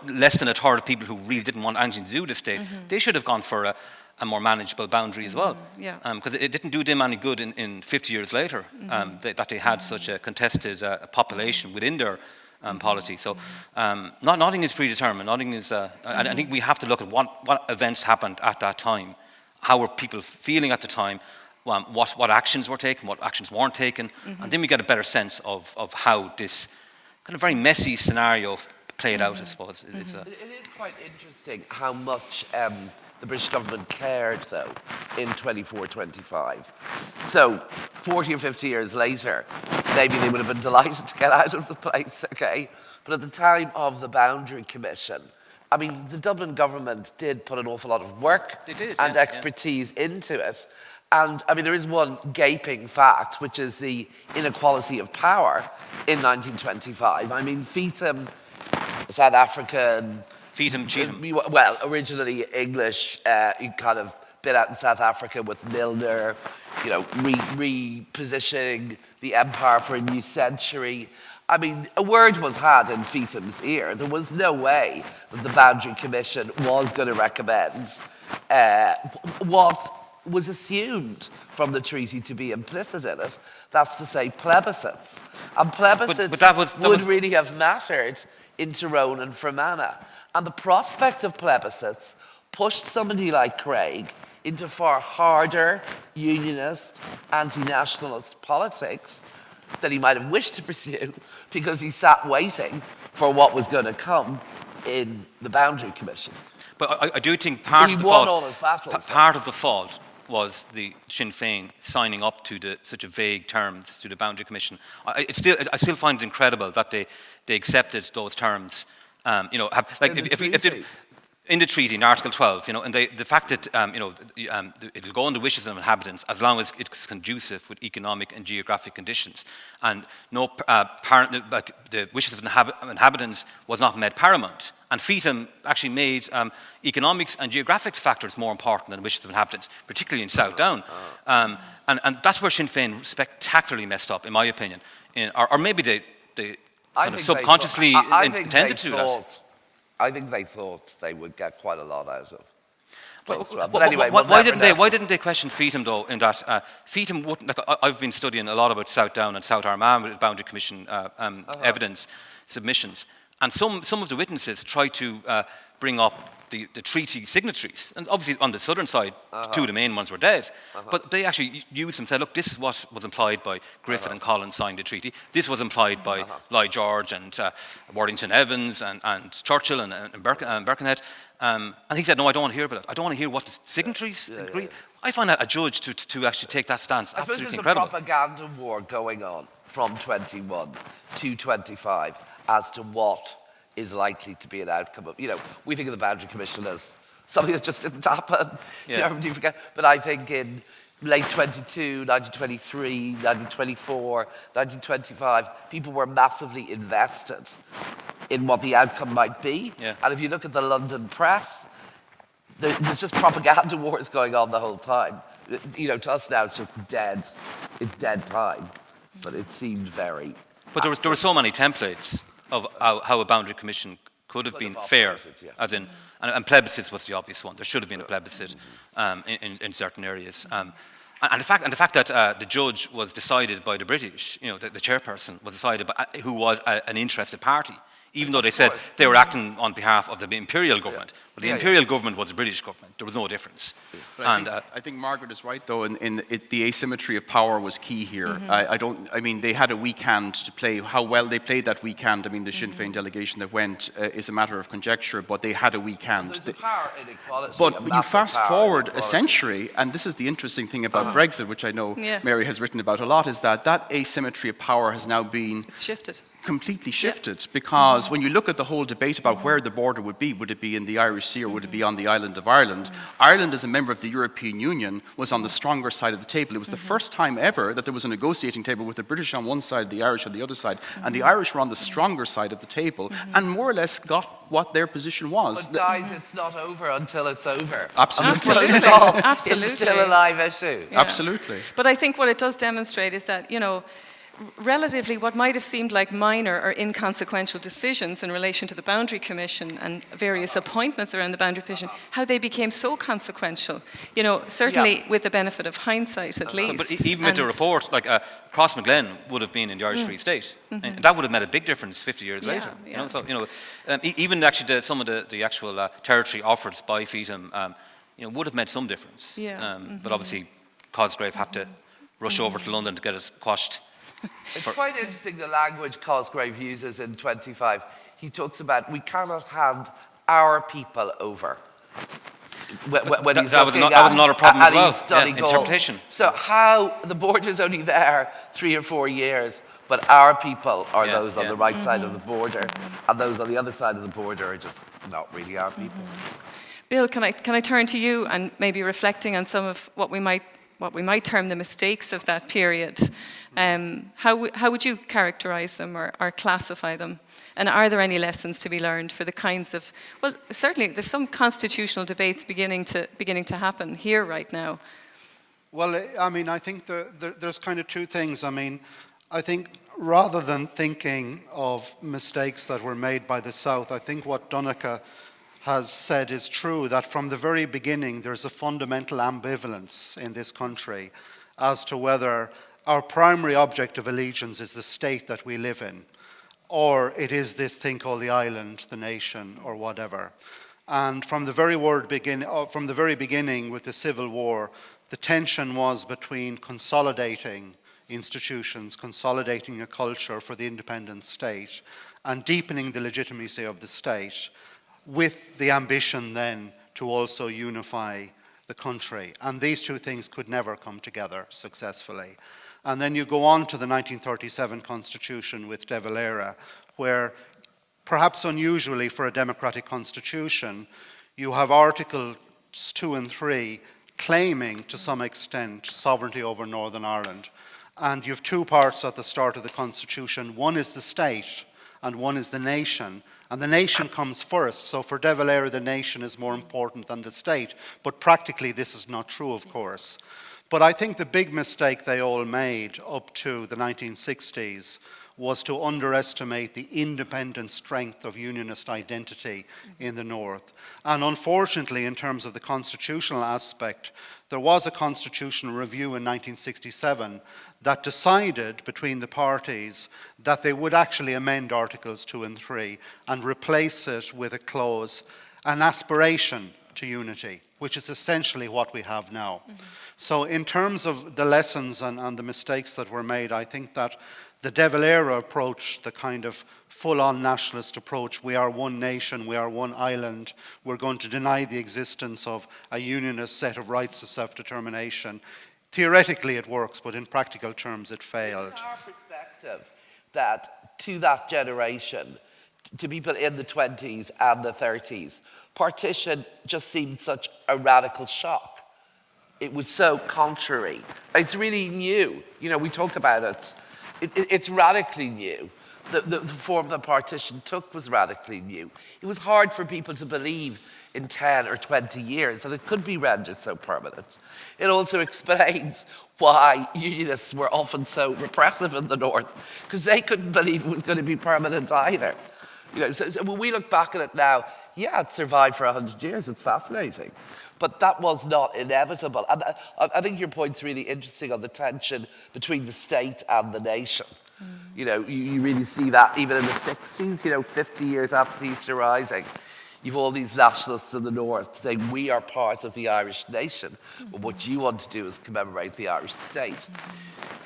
Speaker 6: less than a third of people who really didn't want anything to do with the state, they should have gone for a more manageable boundary as well.
Speaker 2: Yeah.
Speaker 6: Because it didn't do them any good in 50 years later that they had such a contested population within their polity. So nothing is predetermined. Nothing is. And I think we have to look at what events happened at that time. How were people feeling at the time? What actions were taken? What actions weren't taken? And then we get a better sense of how this kind of very messy scenario played out, I suppose.
Speaker 3: It is quite interesting how much the British government cared, though, in 24-25. So 40 or 50 years later, maybe they would have been delighted to get out of the place, okay? But at the time of the Boundary Commission, I mean, the Dublin government did put an awful lot of work and expertise into it. And, I mean, there is one gaping fact, which is the inequality of power in 1925. I mean, Feetham, South African...
Speaker 6: Feetham, Cheetham.
Speaker 3: Well, originally English, he kind of been out in South Africa with Milner, you know, repositioning the empire for a new century. I mean, a word was had in Feetham's ear. There was no way that the Boundary Commission was going to recommend what was assumed from the treaty to be implicit in it. That's to say plebiscites. And plebiscites would really have mattered in Tyrone and Fermanagh. And the prospect of plebiscites pushed somebody like Craig into far harder unionist, anti-nationalist politics that he might have wished to pursue because he sat waiting for what was going to come in the Boundary Commission.
Speaker 6: But I do think part of the fault was the Sinn Féin signing up to such a vague terms to the Boundary Commission. I still find it incredible that they accepted those terms. In the treaty, in Article 12, and the fact that it'll go on the wishes of inhabitants as long as it's conducive with economic and geographic conditions, and the wishes of inhabitants was not made paramount. And Feetham actually made economics and geographic factors more important than wishes of inhabitants, particularly in South Down. And that's where Sinn Féin spectacularly messed up, in my opinion. Or maybe they subconsciously intended to do that.
Speaker 3: I think they thought they would get quite a lot out of.
Speaker 6: But anyway, why didn't they question Feetham though? In that Feetham wouldn't. I've been studying a lot about South Down and South Armagh with Boundary Commission evidence submissions, and some of the witnesses tried to bring up the treaty signatories, and obviously on the southern side, two of the main ones were dead. But they actually used them and said, look, this is what was implied by Griffith and Collins signed the treaty. This was implied by Lloyd George and Worthington Evans and Churchill and Birkenhead. And he said, no, I don't want to hear about it. I don't want to hear what the signatories agree. I find that a judge to actually take that stance absolutely incredible.
Speaker 3: I suppose there's a propaganda war going on from 21 to 25 as to what is likely to be an outcome of, we think of the Boundary Commission as something that just didn't happen. Everybody forget. But I think in late 22, 1923, 1924, 1925, people were massively invested in what the outcome might be.
Speaker 6: Yeah.
Speaker 3: And if you look at the London press, there's just propaganda wars going on the whole time. To us now it's just dead. It's dead time. But it seemed very...
Speaker 6: But there were so many templates of how a Boundary Commission could have been fair, as in, and plebiscites was the obvious one. There should have been a plebiscite in certain areas. And the fact that the judge was decided by the British, the chairperson was decided by who was an interested party, even though they said they were acting on behalf of the imperial government. But the imperial government was the British government. There was no difference.
Speaker 5: I think Margaret is right, though, in the asymmetry of power was key here. They had a weak hand to play. How well they played that weak hand, the Sinn Féin delegation that went is a matter of conjecture, but they had a weak hand.
Speaker 3: There's the power inequality.
Speaker 5: But when you fast forward a century, and this is the interesting thing about Brexit, which I know Mary has written about a lot, is that asymmetry of power has now been...
Speaker 2: It's shifted.
Speaker 5: Completely shifted, because when you look at the whole debate about where the border would it be in the Irish Sea or would it be on the island of Ireland? Ireland, as a member of the European Union, was on the stronger side of the table. It was the first time ever that there was a negotiating table with the British on one side, the Irish on the other side, and the Irish were on the stronger side of the table and more or less got what their position was.
Speaker 3: But guys, it's not over until it's over.
Speaker 5: Absolutely.
Speaker 2: Absolutely.
Speaker 3: It's still a live issue.
Speaker 5: Yeah. Absolutely.
Speaker 2: But I think what it does demonstrate is that, relatively what might have seemed like minor or inconsequential decisions in relation to the Boundary Commission and various appointments around the Boundary Commission, how they became so consequential. You know, certainly with the benefit of hindsight at least.
Speaker 6: But even with the report, like Cross McGlen would have been in the Irish Free State, and that would have made a big difference 50 years later.
Speaker 2: Yeah.
Speaker 6: You know, so even actually some of the actual territory offered by FETM, would have made some difference. But obviously, Cosgrave had to rush over to London to get us quashed.
Speaker 3: It's quite interesting the language Cosgrave uses in 25. He talks about, we cannot hand our people over. When he's
Speaker 6: that was another problem as well, interpretation.
Speaker 3: So how the border's only there 3 or 4 years, but our people are those on the right side of the border, and those on the other side of the border are just not really our people.
Speaker 2: Bill, can I turn to you and maybe reflecting on some of what we might term the mistakes of that period? How would you characterise them or classify them? And are there any lessons to be learned for the kinds of, well, certainly there's some constitutional debates beginning to happen here right now.
Speaker 4: Well, I mean, I think there's kind of two things. I mean, I think rather than thinking of mistakes that were made by the South, I think what Donnacha has said is true, that from the very beginning there's a fundamental ambivalence in this country as to whether our primary object of allegiance is the state that we live in, or it is this thing called the island, the nation, or whatever. And from the very beginning with the Civil War, the tension was between consolidating institutions, consolidating a culture for the independent state, and deepening the legitimacy of the state, with the ambition then to also unify the country. And these two things could never come together successfully. And then you go on to the 1937 Constitution with De Valera, where, perhaps unusually for a democratic constitution, you have Articles 2 and 3 claiming to some extent sovereignty over Northern Ireland. And you have two parts at the start of the Constitution. One is the state and one is the nation. And the nation comes first. So for De Valera, the nation is more important than the state. But practically, this is not true, of course. But I think the big mistake they all made up to the 1960s was to underestimate the independent strength of unionist identity in the North. And unfortunately, in terms of the constitutional aspect, there was a constitutional review in 1967 that decided between the parties that they would actually amend Articles 2 and 3 and replace it with a clause, an aspiration to unity, which is essentially what we have now. So in terms of the lessons and the mistakes that were made, I think that the De Valera approach, the kind of full-on nationalist approach, we are one nation, we are one island, we're going to deny the existence of a unionist set of rights to self-determination. Theoretically it works, but in practical terms it failed.
Speaker 3: It's our perspective that to that generation, to people in the 20s and the 30s, partition just seemed such a radical shock. It was so contrary. It's really new. You know, we talk about it. It's radically new. The form that partition took was radically new. It was hard for people to believe in 10 or 20 years that it could be rendered so permanent. It also explains why unionists were often so repressive in the North, because they couldn't believe it was going to be permanent either. You know, so when we look back at it now, yeah, it survived for 100 years. It's fascinating. But that was not inevitable. And I think your point's really interesting on the tension between the state and the nation. You know, you really see that even in the 60s, 50 years after the Easter Rising. You've all these nationalists in the North saying, we are part of the Irish nation. But what you want to do is commemorate the Irish state.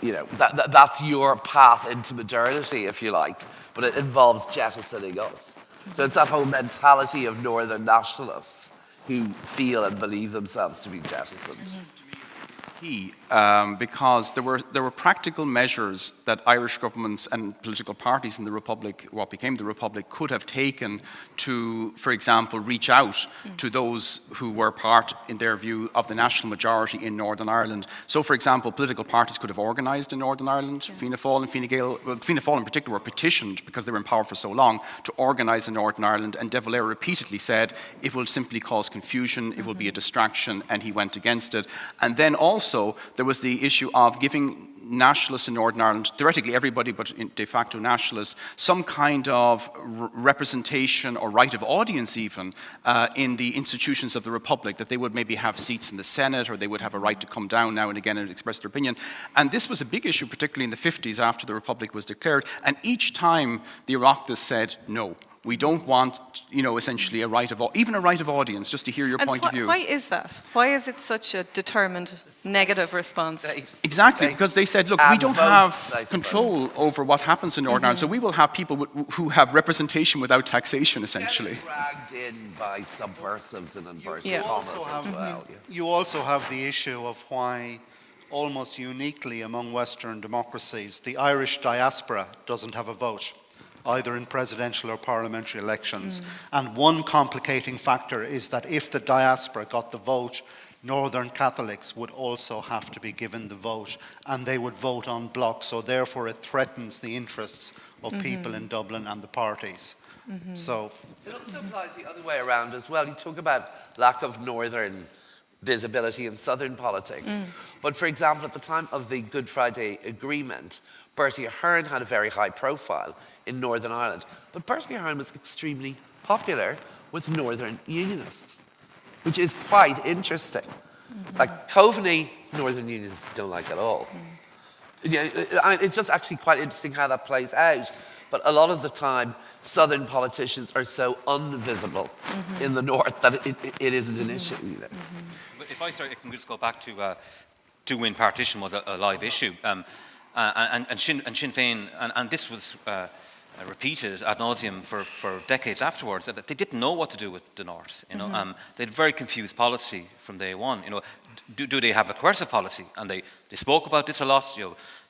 Speaker 3: You know, that's your path into modernity, if you like. But it involves jettisoning us. So it's that whole mentality of Northern nationalists who feel and believe themselves to be jettisoned.
Speaker 5: Key, because there were practical measures that Irish governments and political parties in the Republic, what became the Republic, could have taken to, for example, reach out to those who were part, in their view, of the national majority in Northern Ireland. So, for example, political parties could have organised in Northern Ireland. Fianna Fáil and Fine Gael, well, Fianna Fáil in particular, were petitioned, because they were in power for so long, to organise in Northern Ireland, and De Valera repeatedly said, it will simply cause confusion, it will be a distraction, and he went against it. And then also, also there was the issue of giving nationalists in Northern Ireland, theoretically everybody but de facto nationalists, some kind of representation or right of audience even in the institutions of the Republic, that they would maybe have seats in the Senate, or they would have a right to come down now and again and express their opinion. And this was a big issue, particularly in the 50s after the Republic was declared, and each time the Oireachtas said no. We don't want, essentially even a right of audience, just to hear your point of view.
Speaker 2: Why is that? Why is it such a determined negative response?
Speaker 5: Exactly, because they said, look, we don't have control over what happens in Northern Ireland, so we will have people who have representation without taxation, essentially.
Speaker 3: Dragged in by subversives and inverted commas as well.
Speaker 4: You also have the issue of why, almost uniquely among Western democracies, the Irish diaspora doesn't have a vote, either in presidential or parliamentary elections. And one complicating factor is that if the diaspora got the vote, Northern Catholics would also have to be given the vote, and they would vote en bloc, so therefore it threatens the interests of people in Dublin and the parties. So
Speaker 3: it also applies the other way around as well. You talk about lack of Northern visibility in Southern politics. But for example, at the time of the Good Friday Agreement, Bertie Ahern had a very high profile in Northern Ireland. But Bertie Ahern was extremely popular with Northern Unionists, which is quite interesting. Like Coveney, Northern Unionists don't like at all. It's just actually quite interesting how that plays out. But a lot of the time, Southern politicians are so unvisible in the North that it isn't an issue.
Speaker 6: If I can just go back to when partition was a live issue. And Sinn Féin, and this was repeated ad nauseum for decades afterwards, that they didn't know what to do with the North. They had a very confused policy from day one. Do they have a coercive policy? And they spoke about this a lot.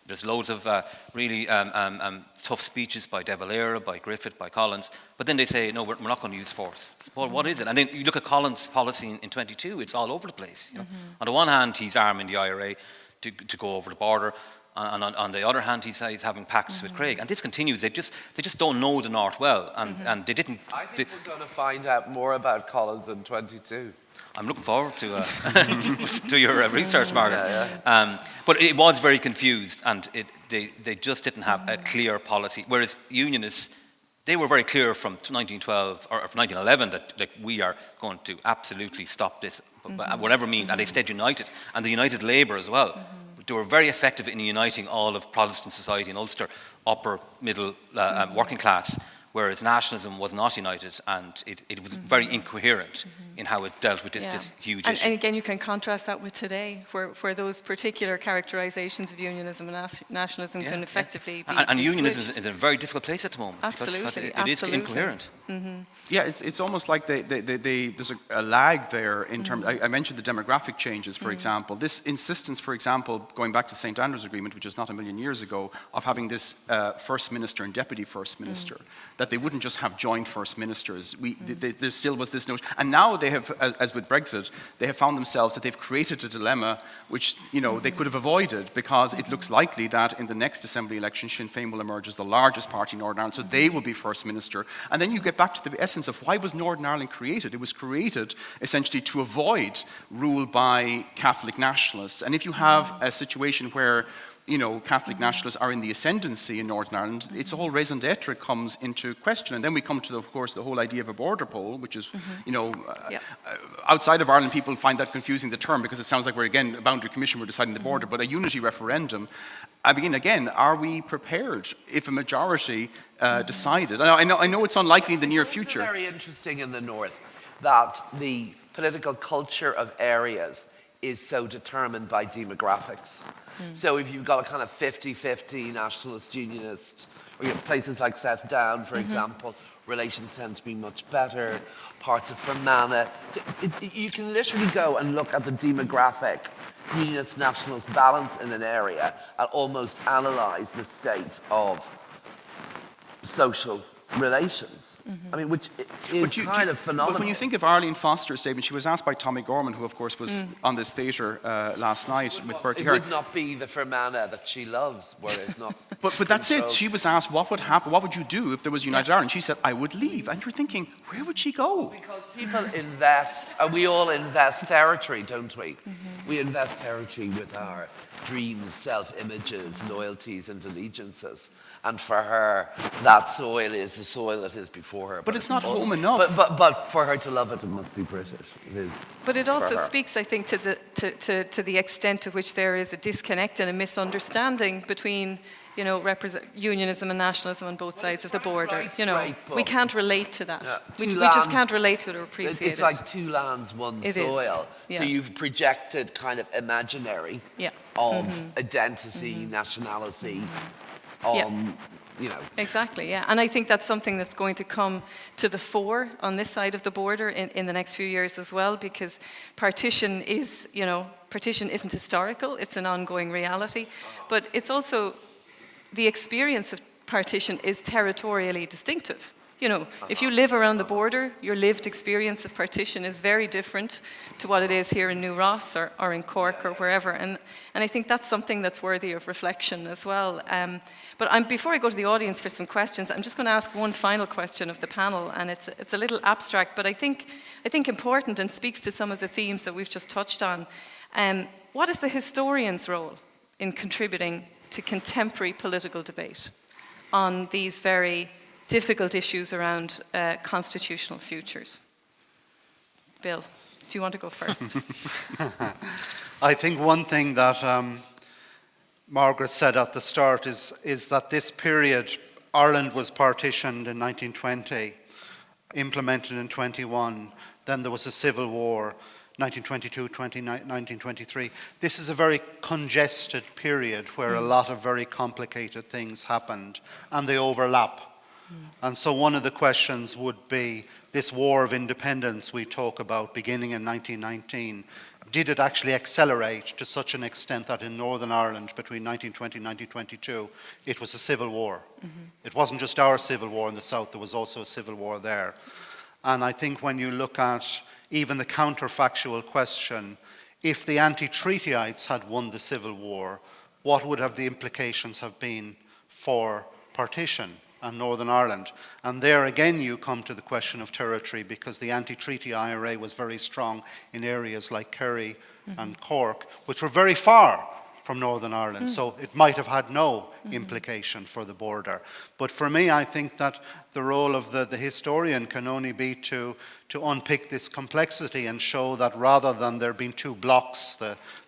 Speaker 6: There's loads of really tough speeches by De Valera, by Griffith, by Collins. But then they say, no, we're not going to use force. Well, what is it? And then you look at Collins' policy in 22, it's all over the place. On the one hand, he's arming the IRA to go over the border. And on the other hand, he's having pacts with Craig. And this continues. They just don't know the North well. And they didn't...
Speaker 3: I think we're going to find out more about Collins in 22.
Speaker 6: I'm looking forward to to your research, Margaret. But it was very confused, and they just didn't have a clear policy. Whereas Unionists, they were very clear from 1912 or from 1911 that we are going to absolutely stop this, whatever means. And they stayed united, and the United Labour as well. They were very effective in uniting all of Protestant society in Ulster, upper, middle, working class. Whereas nationalism was not united, and it was very incoherent in how it dealt with this huge issue.
Speaker 2: And again, you can contrast that with today, where those particular characterizations of unionism and nationalism can effectively be
Speaker 6: And unionism
Speaker 2: switched.
Speaker 6: is in a very difficult place at the moment. Because it is incoherent.
Speaker 5: Yeah, it's almost like there's a lag there in terms... I mentioned the demographic changes, for example. This insistence, for example, going back to St. Andrew's Agreement, which is not a million years ago, of having this First Minister and Deputy First Minister, that they wouldn't just have joint First Ministers. There still was this notion. And now they have, as with Brexit, they have found themselves that they've created a dilemma which they could have avoided, because it looks likely that in the next Assembly election, Sinn Féin will emerge as the largest party in Northern Ireland, so they will be First Minister. And then you get back to the essence of why was Northern Ireland created? It was created essentially to avoid rule by Catholic nationalists. And if you have a situation where Catholic nationalists are in the ascendancy in Northern Ireland, its whole raison d'etre comes into question. And then we come to, of course, the whole idea of a border poll, which is, outside of Ireland, people find that confusing, the term, because it sounds like we're, again, a boundary commission, we're deciding the border, but a unity referendum. I mean, again, are we prepared if a majority decided? I know it's unlikely in the near future.
Speaker 3: It's very interesting in the North that the political culture of areas is so determined by demographics. So if you've got a kind of 50-50 nationalist unionist, or places like South Down, for example, relations tend to be much better. Parts of Fermanagh. So you can literally go and look at the demographic unionist nationalist balance in an area and almost analyse the state of social relations. I mean, which is kind of phenomenal.
Speaker 5: But when you think of Arlene Foster's statement, she was asked by Tommy Gorman, who of course was on this theatre last night with Bertie Ahern.
Speaker 3: It would not be the Fermanagh that she loves, were it not.
Speaker 5: But that's it. She was asked what would happen, what would you do if there was United Ireland? She said, I would leave. And you're thinking, where would she go?
Speaker 3: Because people invest, and we all invest territory, don't we? We invest territory with our dreams, self-images, loyalties and allegiances. And for her, that soil is the soil that is before her.
Speaker 5: But it's not home enough.
Speaker 3: But for her to love it, it must be British. It is
Speaker 2: But it also
Speaker 3: for her.
Speaker 2: speaks, I think, to the extent to which there is a disconnect and a misunderstanding between, you know, unionism and nationalism on both sides of the border.
Speaker 3: right,
Speaker 2: You know,
Speaker 3: right,
Speaker 2: we
Speaker 3: but-
Speaker 2: can't relate to that.
Speaker 3: Yeah.
Speaker 2: We
Speaker 3: Two
Speaker 2: just
Speaker 3: lands-
Speaker 2: can't relate to it or appreciate it.
Speaker 3: It's like two lands, one
Speaker 2: It is,
Speaker 3: soil.
Speaker 2: yeah.
Speaker 3: So you've projected kind of imaginary
Speaker 2: Yeah.
Speaker 3: of identity, nationality, on, you know.
Speaker 2: Exactly, yeah. And I think that's something that's going to come to the fore on this side of the border in the next few years as well, because partition is, you know, partition isn't historical, it's an ongoing reality, but it's also, the experience of partition is territorially distinctive. You know, if you live around the border, your lived experience of partition is very different to what it is here in New Ross or in Cork or wherever. And I think that's something that's worthy of reflection as well. But before I go to the audience for some questions, I'm just going to ask one final question of the panel, and it's a little abstract, but I think important and speaks to some of the themes that we've just touched on. What is the historian's role in contributing to contemporary political debate on these very difficult issues around constitutional futures? Bill, do you want to go first?
Speaker 4: I think one thing that Margaret said at the start is that this period, Ireland was partitioned in 1920, implemented in 21, then there was a civil war, 1922, 1923. This is a very congested period where a lot of very complicated things happened, and they overlap. And so one of the questions would be, this war of independence we talk about beginning in 1919, did it actually accelerate to such an extent that in Northern Ireland between 1920 and 1922, it was a civil war? It wasn't just our civil war in the south, there was also a civil war there. And I think when you look at even the counterfactual question, if the anti-treatyites had won the civil war, what would have the implications have been for partition and Northern Ireland? And there again you come to the question of territory, because the anti-treaty IRA was very strong in areas like Kerry and Cork, which were very far from Northern Ireland, so it might have had no implication for the border. But for me, I think that the role of the historian can only be to unpick this complexity and show that rather than there being two blocks,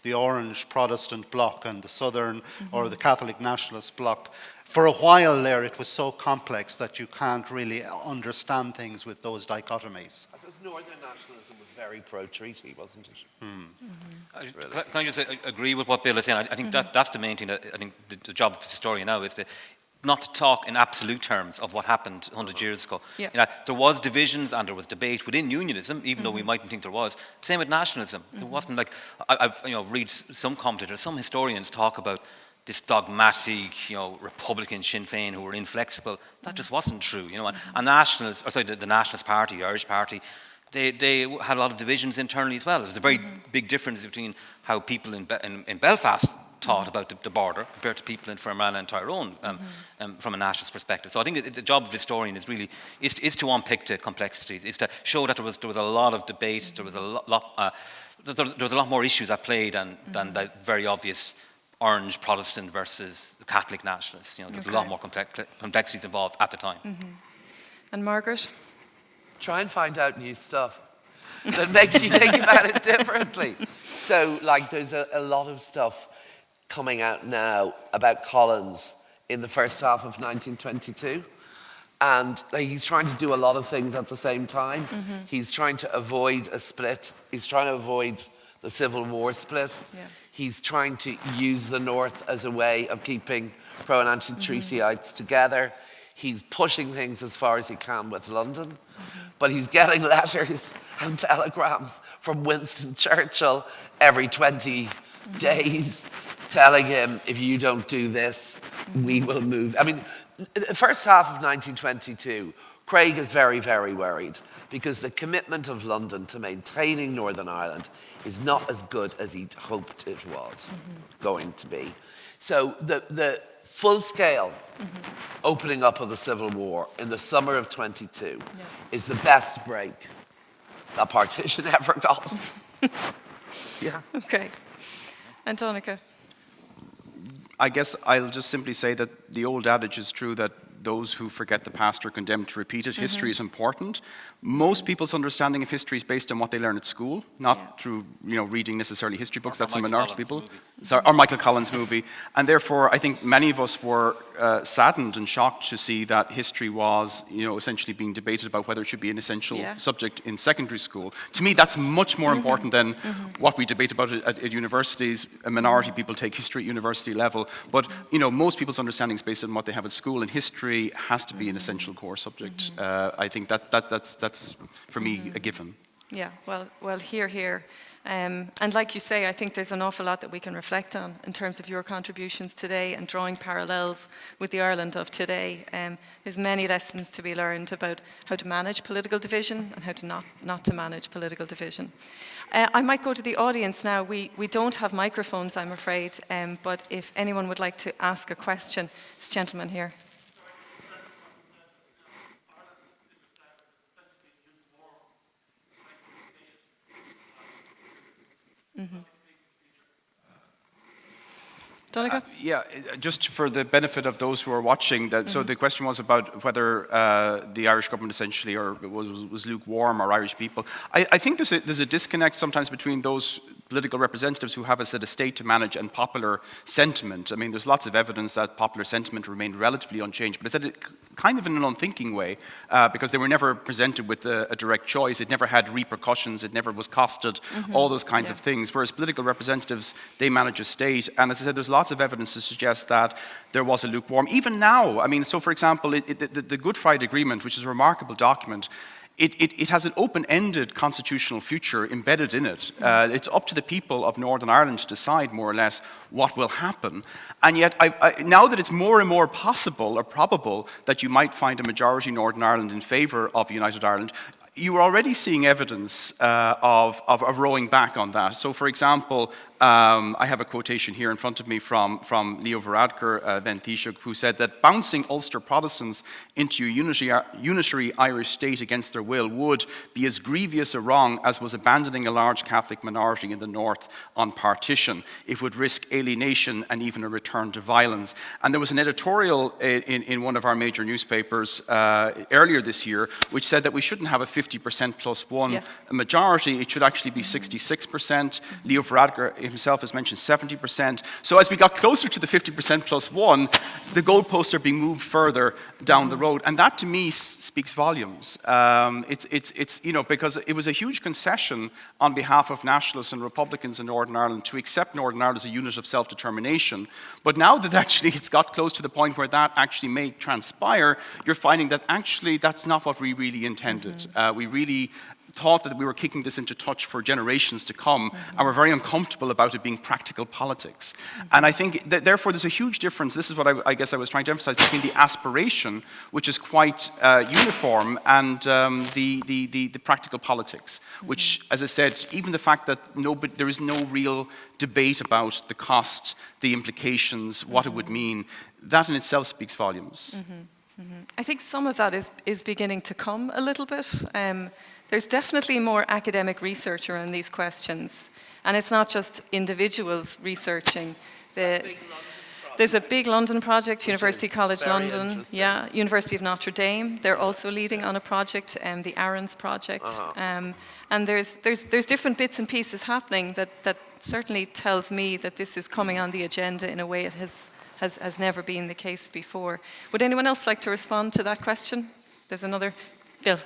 Speaker 4: the orange Protestant bloc and the southern or the Catholic nationalist bloc, for a while there it was so complex that you can't really understand things with those dichotomies.
Speaker 3: I suppose Northern nationalism was very pro-treaty, wasn't it?
Speaker 6: Can I just agree with what Bill is saying? I think that's the main thing. That I think the job of the historian now is not to talk in absolute terms of what happened 100 years ago.
Speaker 2: Yeah.
Speaker 6: You know, there was divisions and there was debate within unionism, even though we mightn't think there was. Same with nationalism. There wasn't like, I've read some commentators, some historians talk about this dogmatic, Republican Sinn Féin who were inflexible. That just wasn't true, And nationalists, the Nationalist Party, Irish Party, they had a lot of divisions internally as well. There was a very big difference between how people in Belfast thought about the border compared to people in Fermanagh and Tyrone from a nationalist perspective. So I think the job of the historian is really is to unpick the complexities, is to show that there was a lot of debate, there was a lot more issues at play than the very obvious orange Protestant versus the Catholic nationalists. There's a lot more complexities involved at the time.
Speaker 2: And Margaret?
Speaker 3: Try and find out new stuff that makes you think about it differently. So, there's a lot of stuff coming out now about Collins in the first half of 1922. And he's trying to do a lot of things at the same time. He's trying to avoid a split. He's trying to avoid the Civil War split. Yeah. He's trying to use the North as a way of keeping pro and anti-treatyites together. He's pushing things as far as he can with London. But he's getting letters and telegrams from Winston Churchill every 20 days telling him, if you don't do this, we will move. I mean, the first half of 1922, Craig is very, very worried because the commitment of London to maintaining Northern Ireland is not as good as he'd hoped it was going to be. So the full-scale opening up of the Civil War in the summer of 22 is the best break that partition ever got. Yeah.
Speaker 2: Okay. And Donnacha?
Speaker 5: I guess I'll just simply say that the old adage is true that those who forget the past are condemned to repeat it. History is important. Most people's understanding of history is based on what they learn at school, not through reading necessarily history books. That's a minority of people. Sorry, or Michael Collins' movie. And therefore, I think many of us were saddened and shocked to see that history was, essentially being debated about whether it should be an essential subject in secondary school. To me, that's much more important than what we debate about at universities. A minority of people take history at university level, but most people's understanding is based on what they have at school, and history has to be an essential core subject. I think that's for me a given.
Speaker 2: Yeah, well, here. And like you say, I think there's an awful lot that we can reflect on in terms of your contributions today and drawing parallels with the Ireland of today. There's many lessons to be learned about how to manage political division and how to not to manage political division. I might go to the audience now. We don't have microphones, I'm afraid, but if anyone would like to ask a question, this gentleman here. Donnacha?
Speaker 5: Just for the benefit of those who are watching, so the question was about whether the Irish government essentially was lukewarm or Irish people. I think there's a disconnect sometimes between those political representatives who have a state to manage and popular sentiment. I mean, there's lots of evidence that popular sentiment remained relatively unchanged, but it's kind of in an unthinking way because they were never presented with a direct choice. It never had repercussions. It never was costed, all those kinds of things. Whereas political representatives, they manage a state. And as I said, there's lots of evidence to suggest that there was a lukewarm. Even now, I mean, so for example, the Good Friday Agreement, which is a remarkable document, it has an open-ended constitutional future embedded in it. It's up to the people of Northern Ireland to decide, more or less, what will happen. And yet, now that it's more and more possible or probable that you might find a majority in Northern Ireland in favour of United Ireland, you are already seeing evidence of rowing back on that. So, for example, I have a quotation here in front of me from Leo Varadkar, then Taoiseach, who said that bouncing Ulster Protestants into a unitary Irish state against their will would be as grievous a wrong as was abandoning a large Catholic minority in the north on partition. It would risk alienation and even a return to violence. And there was an editorial in one of our major newspapers earlier this year which said that we shouldn't have a 50% plus one majority. It should actually be 66%. Leo Varadkar himself has mentioned 70%. So as we got closer to the 50% plus one, the goalposts are being moved further down the road. And that to me speaks volumes. It's because it was a huge concession on behalf of nationalists and Republicans in Northern Ireland to accept Northern Ireland as a unit of self-determination. But now that actually it's got close to the point where that actually may transpire, you're finding that actually that's not what we really intended. We really thought that we were kicking this into touch for generations to come, and we're very uncomfortable about it being practical politics. And I think that therefore there's a huge difference. This is what I guess I was trying to emphasize between the aspiration, which is quite uniform, and the practical politics, which, as I said, even the fact that there is no real debate about the cost, the implications, what it would mean, that in itself speaks volumes.
Speaker 2: I think some of that is beginning to come a little bit. There's definitely more academic research around these questions. And it's not just individuals researching. There's a big London project, University College London, University of Notre Dame. They're also leading on a project, the Aaron's project. And there's different bits and pieces happening that certainly tells me that this is coming on the agenda in a way it has never been the case before. Would anyone else like to respond to that question? There's another. Bill.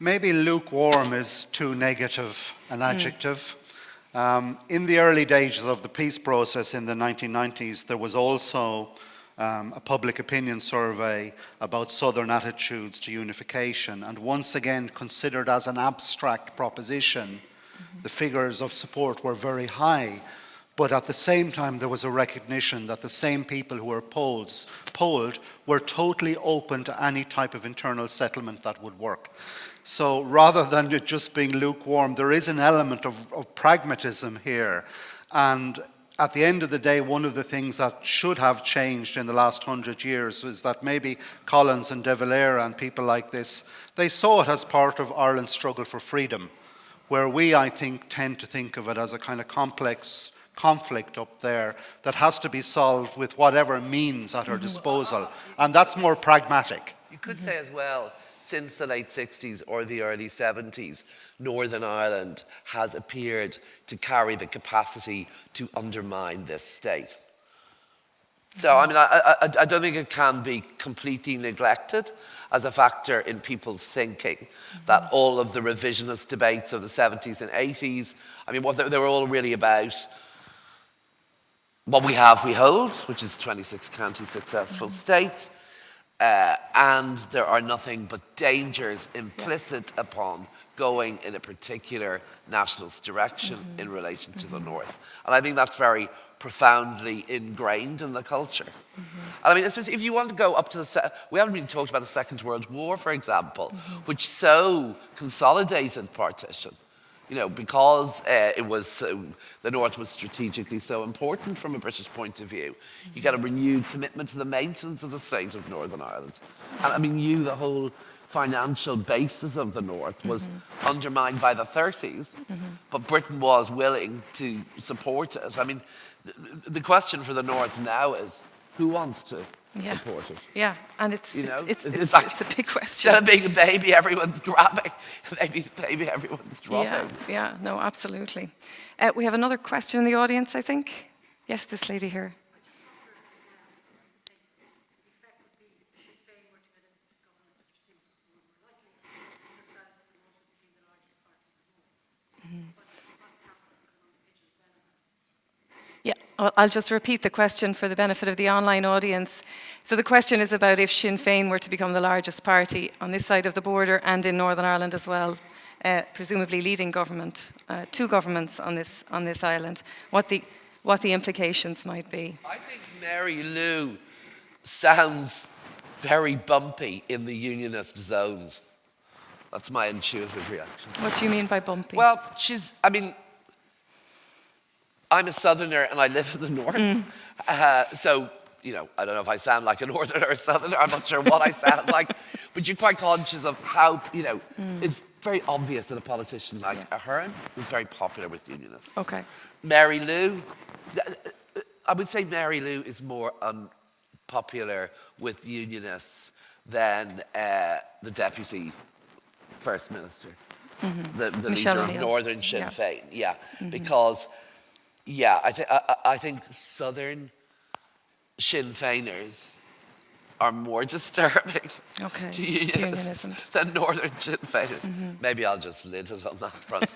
Speaker 4: Maybe lukewarm is too negative an adjective. In the early days of the peace process in the 1990s, there was also a public opinion survey about Southern attitudes to unification. And once again, considered as an abstract proposition, the figures of support were very high. But at the same time, there was a recognition that the same people who were polled were totally open to any type of internal settlement that would work. So rather than it just being lukewarm, there is an element of pragmatism here. And at the end of the day, one of the things that should have changed in the last 100 years is that maybe Collins and De Valera and people like this, they saw it as part of Ireland's struggle for freedom, where we, I think, tend to think of it as a kind of complex conflict up there that has to be solved with whatever means at our disposal. And that's more pragmatic.
Speaker 3: You could say as well, since the late 60s or the early 70s, Northern Ireland has appeared to carry the capacity to undermine this state. So, I mean, I don't think it can be completely neglected as a factor in people's thinking, that all of the revisionist debates of the 70s and 80s, I mean, what they were all really about, what we have, we hold, which is a 26-county successful state, and there are nothing but dangers implicit upon going in a particular nationalist direction in relation to the North. And I think that's very profoundly ingrained in the culture. And I mean, especially if you want to go up to we haven't really talked about the Second World War, for example, which so consolidated partition, you know, because it was the North was strategically so important from a British point of view. You get a renewed commitment to the maintenance of the state of Northern Ireland. And I mean, the whole financial basis of the North was undermined by the 30s, but Britain was willing to support it. I mean, the question for the North now is, who wants to support it?
Speaker 2: Yeah, and it's a big question.
Speaker 3: Instead of being a baby, everyone's grabbing. Maybe the baby, everyone's dropping.
Speaker 2: Yeah, no, absolutely. We have another question in the audience, I think. Yes, this lady here. Yeah, well, I'll just repeat the question for the benefit of the online audience. So the question is about if Sinn Féin were to become the largest party on this side of the border and in Northern Ireland as well, presumably leading government, two governments on this island, what the implications might be.
Speaker 3: I think Mary Lou sounds very bumpy in the unionist zones. That's my intuitive reaction.
Speaker 2: What do you mean by bumpy?
Speaker 3: Well, I'm a southerner and I live in the north. So, you know, I don't know if I sound like a northerner or a southerner. I'm not sure what I sound like. But you're quite conscious of how, you know, it's very obvious that a politician like Ahern was very popular with unionists.
Speaker 2: Okay.
Speaker 3: Mary Lou, I would say Mary Lou is more unpopular with unionists than the deputy first minister, the leader of Northern Sinn Féin. Yeah, because... Yeah, I think Southern Sinn Féiners are more disturbing to unionists than Northern Sinn Féiners. Maybe I'll just lid it on that front.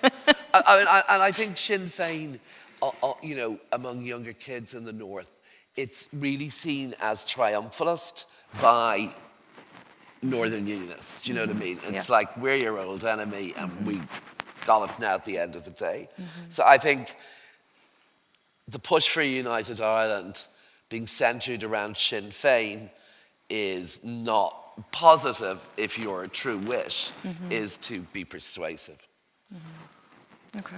Speaker 3: I think Sinn Féin, you know, among younger kids in the North, it's really seen as triumphalist by Northern unionists. Do you know what I mean? It's like, we're your old enemy and we got it now at the end of the day. So I think the push for a united Ireland being centred around Sinn Féin is not positive if your true wish is to be persuasive.
Speaker 2: Okay.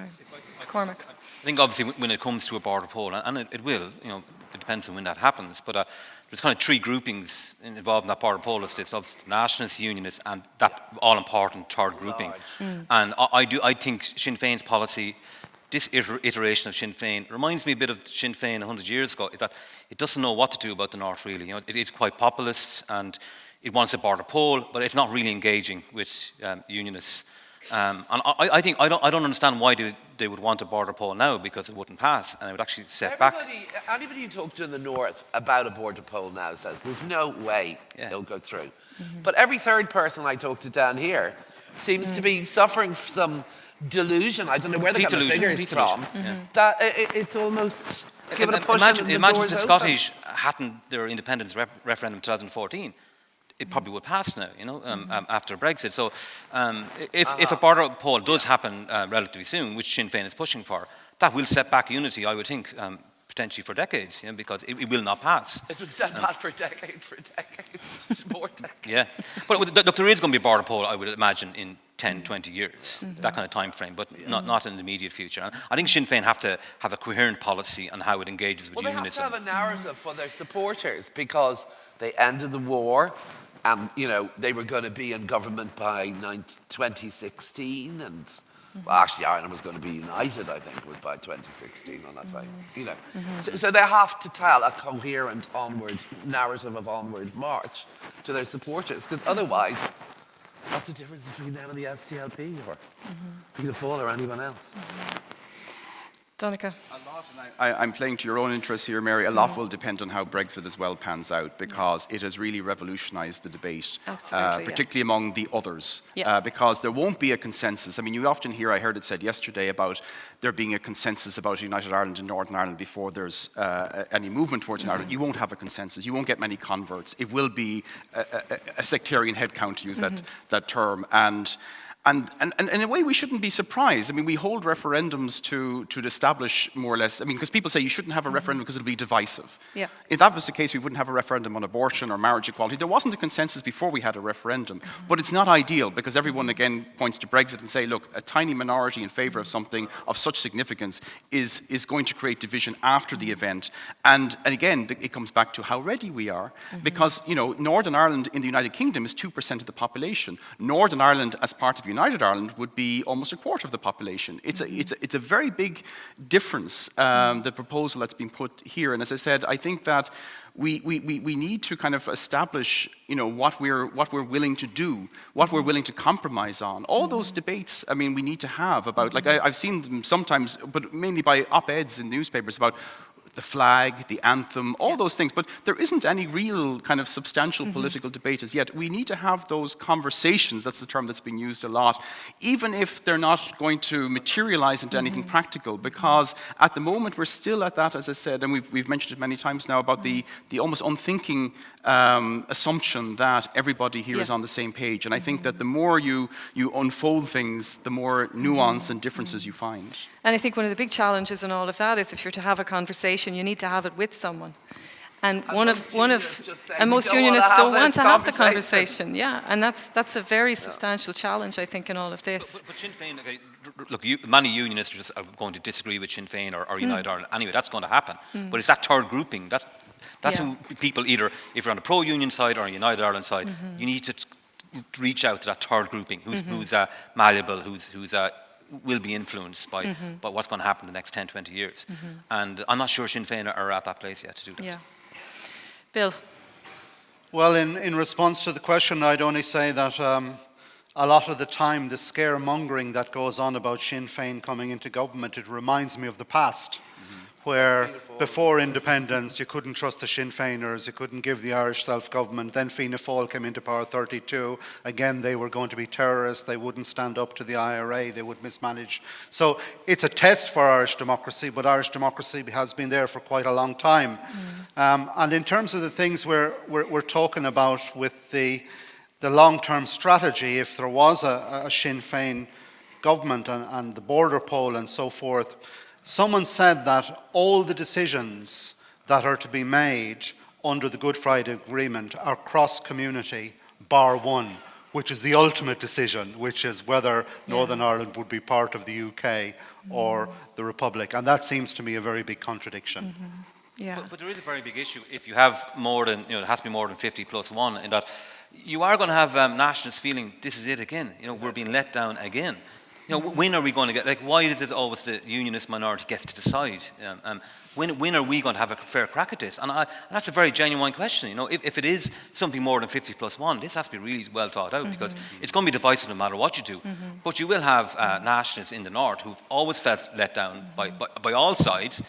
Speaker 2: Cormac.
Speaker 6: I think obviously when it comes to a border poll, and it will, you know, it depends on when that happens, but there's kind of three groupings involved in that border poll list. It's obviously nationalists, unionists, and that all-important third grouping. And I think Sinn Féin's policy, this iteration of Sinn Féin reminds me a bit of Sinn Féin 100 years ago, that it doesn't know what to do about the North, really. You know, it is quite populist and it wants a border poll, but it's not really engaging with unionists. And I think I don't understand why they would want a border poll now, because it wouldn't pass and it would actually set back.
Speaker 3: Anybody you talk to in the North about a border poll now says there's no way it'll go through. But every third person I talk to down here seems to be suffering from some delusion. I don't know where they got the figures from. That it's almost give it a push.
Speaker 6: Imagine if the Scottish hadn't their independence referendum in 2014. It probably would pass now, you know, after Brexit. So if a border poll does happen relatively soon, which Sinn Féin is pushing for, that will set back unity, I would think, potentially for decades, you know, because it will not pass.
Speaker 3: It will set back for decades, more decades.
Speaker 6: Yeah, but look, there is going to be a border poll, I would imagine, in 10, 20 years, that kind of time frame, but not in the immediate future. And I think Sinn Féin have to have a coherent policy on how it engages with unionism.
Speaker 3: They have to have a narrative for their supporters, because they ended the war, and you know they were going to be in government by 2016, and Well, actually, Ireland was going to be united, I think, by 2016, unless So they have to tell a coherent onward narrative of onward march to their supporters, because otherwise, what's the difference between them and the SDLP or Fianna Fáil or anyone else?
Speaker 2: Donnacha.
Speaker 5: I'm playing to your own interests here, Mary. A lot will depend on how Brexit as well pans out, because it has really revolutionised the debate, particularly among the others, because there won't be a consensus. I mean, you often hear, I heard it said yesterday about there being a consensus about United Ireland and Northern Ireland before there's any movement towards Ireland. You won't have a consensus. You won't get many converts. It will be a sectarian headcount, to use that term. And in a way, we shouldn't be surprised. I mean, we hold referendums to establish more or less, I mean, because people say you shouldn't have a referendum because it'll be divisive.
Speaker 2: Yeah.
Speaker 5: If that was the case, we wouldn't have a referendum on abortion or marriage equality. There wasn't a consensus before we had a referendum. But it's not ideal, because everyone, again, points to Brexit and say, look, a tiny minority in favour of something of such significance is going to create division after the event. And again, it comes back to how ready we are. Because, Northern Ireland in the United Kingdom is 2% of the population. Northern Ireland, as part of United Ireland, would be almost a quarter of the population. It's a very big difference, the proposal that's been put here. And as I said, I think that we need to kind of establish, what we're willing to do, what we're willing to compromise on. All those debates, I mean, we need to have about, like I've seen them sometimes, but mainly by op-eds in newspapers about the flag, the anthem, all those things. But there isn't any real kind of substantial political debate as yet. We need to have those conversations, that's the term that's been used a lot, even if they're not going to materialize into anything practical, because at the moment we're still at that, as I said, and we've mentioned it many times now, about the almost unthinking assumption that everybody here is on the same page. And I think that the more you unfold things, the more nuance and differences you find.
Speaker 2: And I think one of the big challenges in all of that is if you're to have a conversation, you need to have it with someone. And most unionists don't want to have the conversation. Yeah, and that's a very substantial challenge, I think, in all of this.
Speaker 6: But Sinn Féin, look, many unionists are going to disagree with Sinn Féin or United Ireland. Anyway, that's going to happen. But it's that third grouping. That's who people, either if you're on the pro-union side or on the United Ireland side, you need to reach out to that third grouping, who's malleable, who's will be influenced by what's going to happen in the next 10, 20 years. And I'm not sure Sinn Féin are at that place yet to do that.
Speaker 2: Yeah. Bill?
Speaker 4: Well, in response to the question, I'd only say that a lot of the time, the scaremongering that goes on about Sinn Féin coming into government, it reminds me of the past, where before independence, you couldn't trust the Sinn Féiners, you couldn't give the Irish self-government. Then Fianna Fáil came into power 32. Again, they were going to be terrorists. They wouldn't stand up to the IRA. They would mismanage. So it's a test for Irish democracy, but Irish democracy has been there for quite a long time. And in terms of the things we're talking about with the long-term strategy, if there was a Sinn Féin government and the border poll and so forth, someone said that all the decisions that are to be made under the Good Friday Agreement are cross-community, bar one, which is the ultimate decision, which is whether Northern Ireland would be part of the UK or the Republic. And that seems to me a very big contradiction.
Speaker 2: Yeah.
Speaker 6: But there is a very big issue if you have more than, it has to be more than 50 plus one, in that you are going to have nationalists feeling this is it again. We're being let down again. When are we going to get, why is it always the unionist minority gets to decide? When are we going to have a fair crack at this? And that's a very genuine question. If it is something more than 50 plus one, this has to be really well thought out, because it's going to be divisive no matter what you do. But you will have nationalists in the north who've always felt let down by all sides.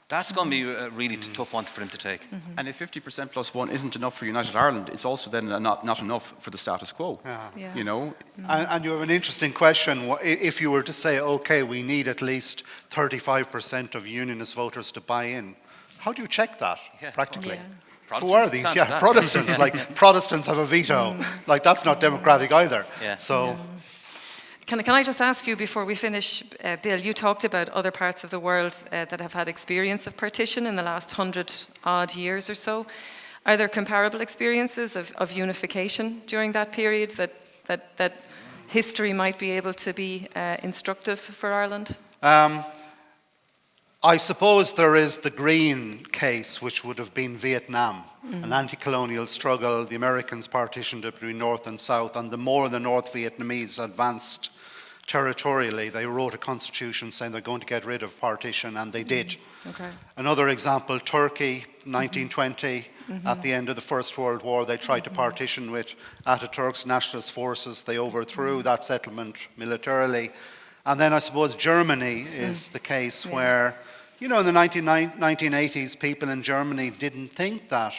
Speaker 6: That's going to be a really tough one for him to take.
Speaker 5: And if 50% plus one isn't enough for United Ireland, it's also then not enough for the status quo.
Speaker 4: And you have an interesting question. If you were to say, okay, we need at least 35% of unionist voters to buy in, how do you check that practically? Who are these? Protestants. Protestants have a veto. That's not democratic either. So.
Speaker 2: Can I just ask you before we finish, Bill, you talked about other parts of the world that have had experience of partition in the last 100-odd years or so. Are there comparable experiences of unification during that period that history might be able to be instructive for Ireland?
Speaker 4: I suppose there is the green case, which would have been Vietnam, an anti-colonial struggle. The Americans partitioned it between North and South, and the more the North Vietnamese advanced territorially. They wrote a constitution saying they're going to get rid of partition, and they did.
Speaker 2: Okay.
Speaker 4: Another example, Turkey, 1920, at the end of the First World War, they tried to partition with Ataturk's nationalist forces. They overthrew that settlement militarily. And then I suppose Germany is the case where, you know, in the 1980s, people in Germany didn't think that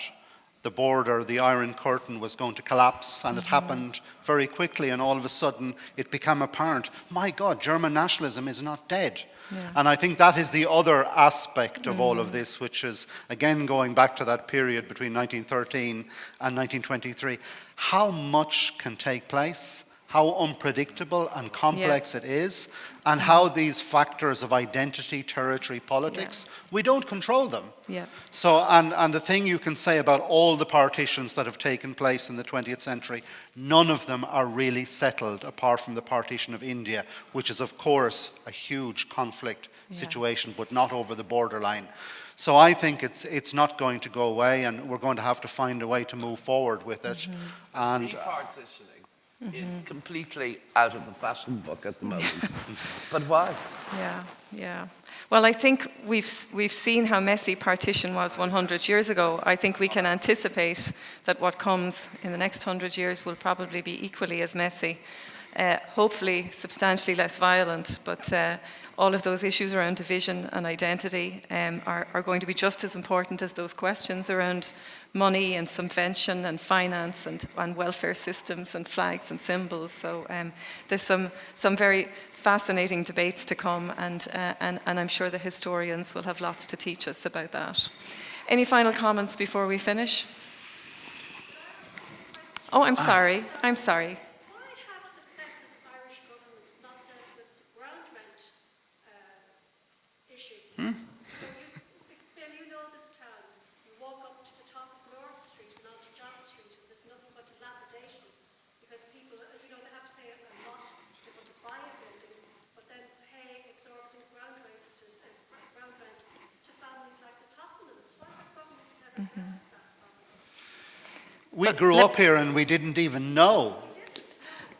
Speaker 4: the border, the Iron Curtain, was going to collapse, and it happened very quickly, and all of a sudden it became apparent, my God, German nationalism is not dead. Yeah. And I think that is the other aspect of all of this, which is, again, going back to that period between 1913 and 1923, how much can take place, how unpredictable and complex it is, and how these factors of identity, territory, politics, we don't control them.
Speaker 2: Yeah.
Speaker 4: So, and the thing you can say about all the partitions that have taken place in the 20th century, none of them are really settled apart from the partition of India, which is of course a huge conflict situation, but not over the borderline. So I think it's not going to go away, and we're going to have to find a way to move forward with it. And
Speaker 3: Repartitioning is completely out of the fashion book at the moment. But why?
Speaker 2: Yeah. Well, I think we've seen how messy partition was 100 years ago. I think we can anticipate that what comes in the next 100 years will probably be equally as messy. Hopefully substantially less violent, but all of those issues around division and identity are going to be just as important as those questions around money and subvention and finance and welfare systems and flags and symbols. So there's some very fascinating debates to come, and I'm sure the historians will have lots to teach us about that. Any final comments before we finish? Oh, I'm sorry.
Speaker 7: Bill, you know this town. You walk up to the top of North Street and onto John Street, and there's nothing but dilapidation because people, you know, they have to pay a lot to buy a building, but then pay exorbitant ground rent to families like the Tottenhams. Why have governments never dealt with that problem?
Speaker 4: we grew up here and we didn't even know.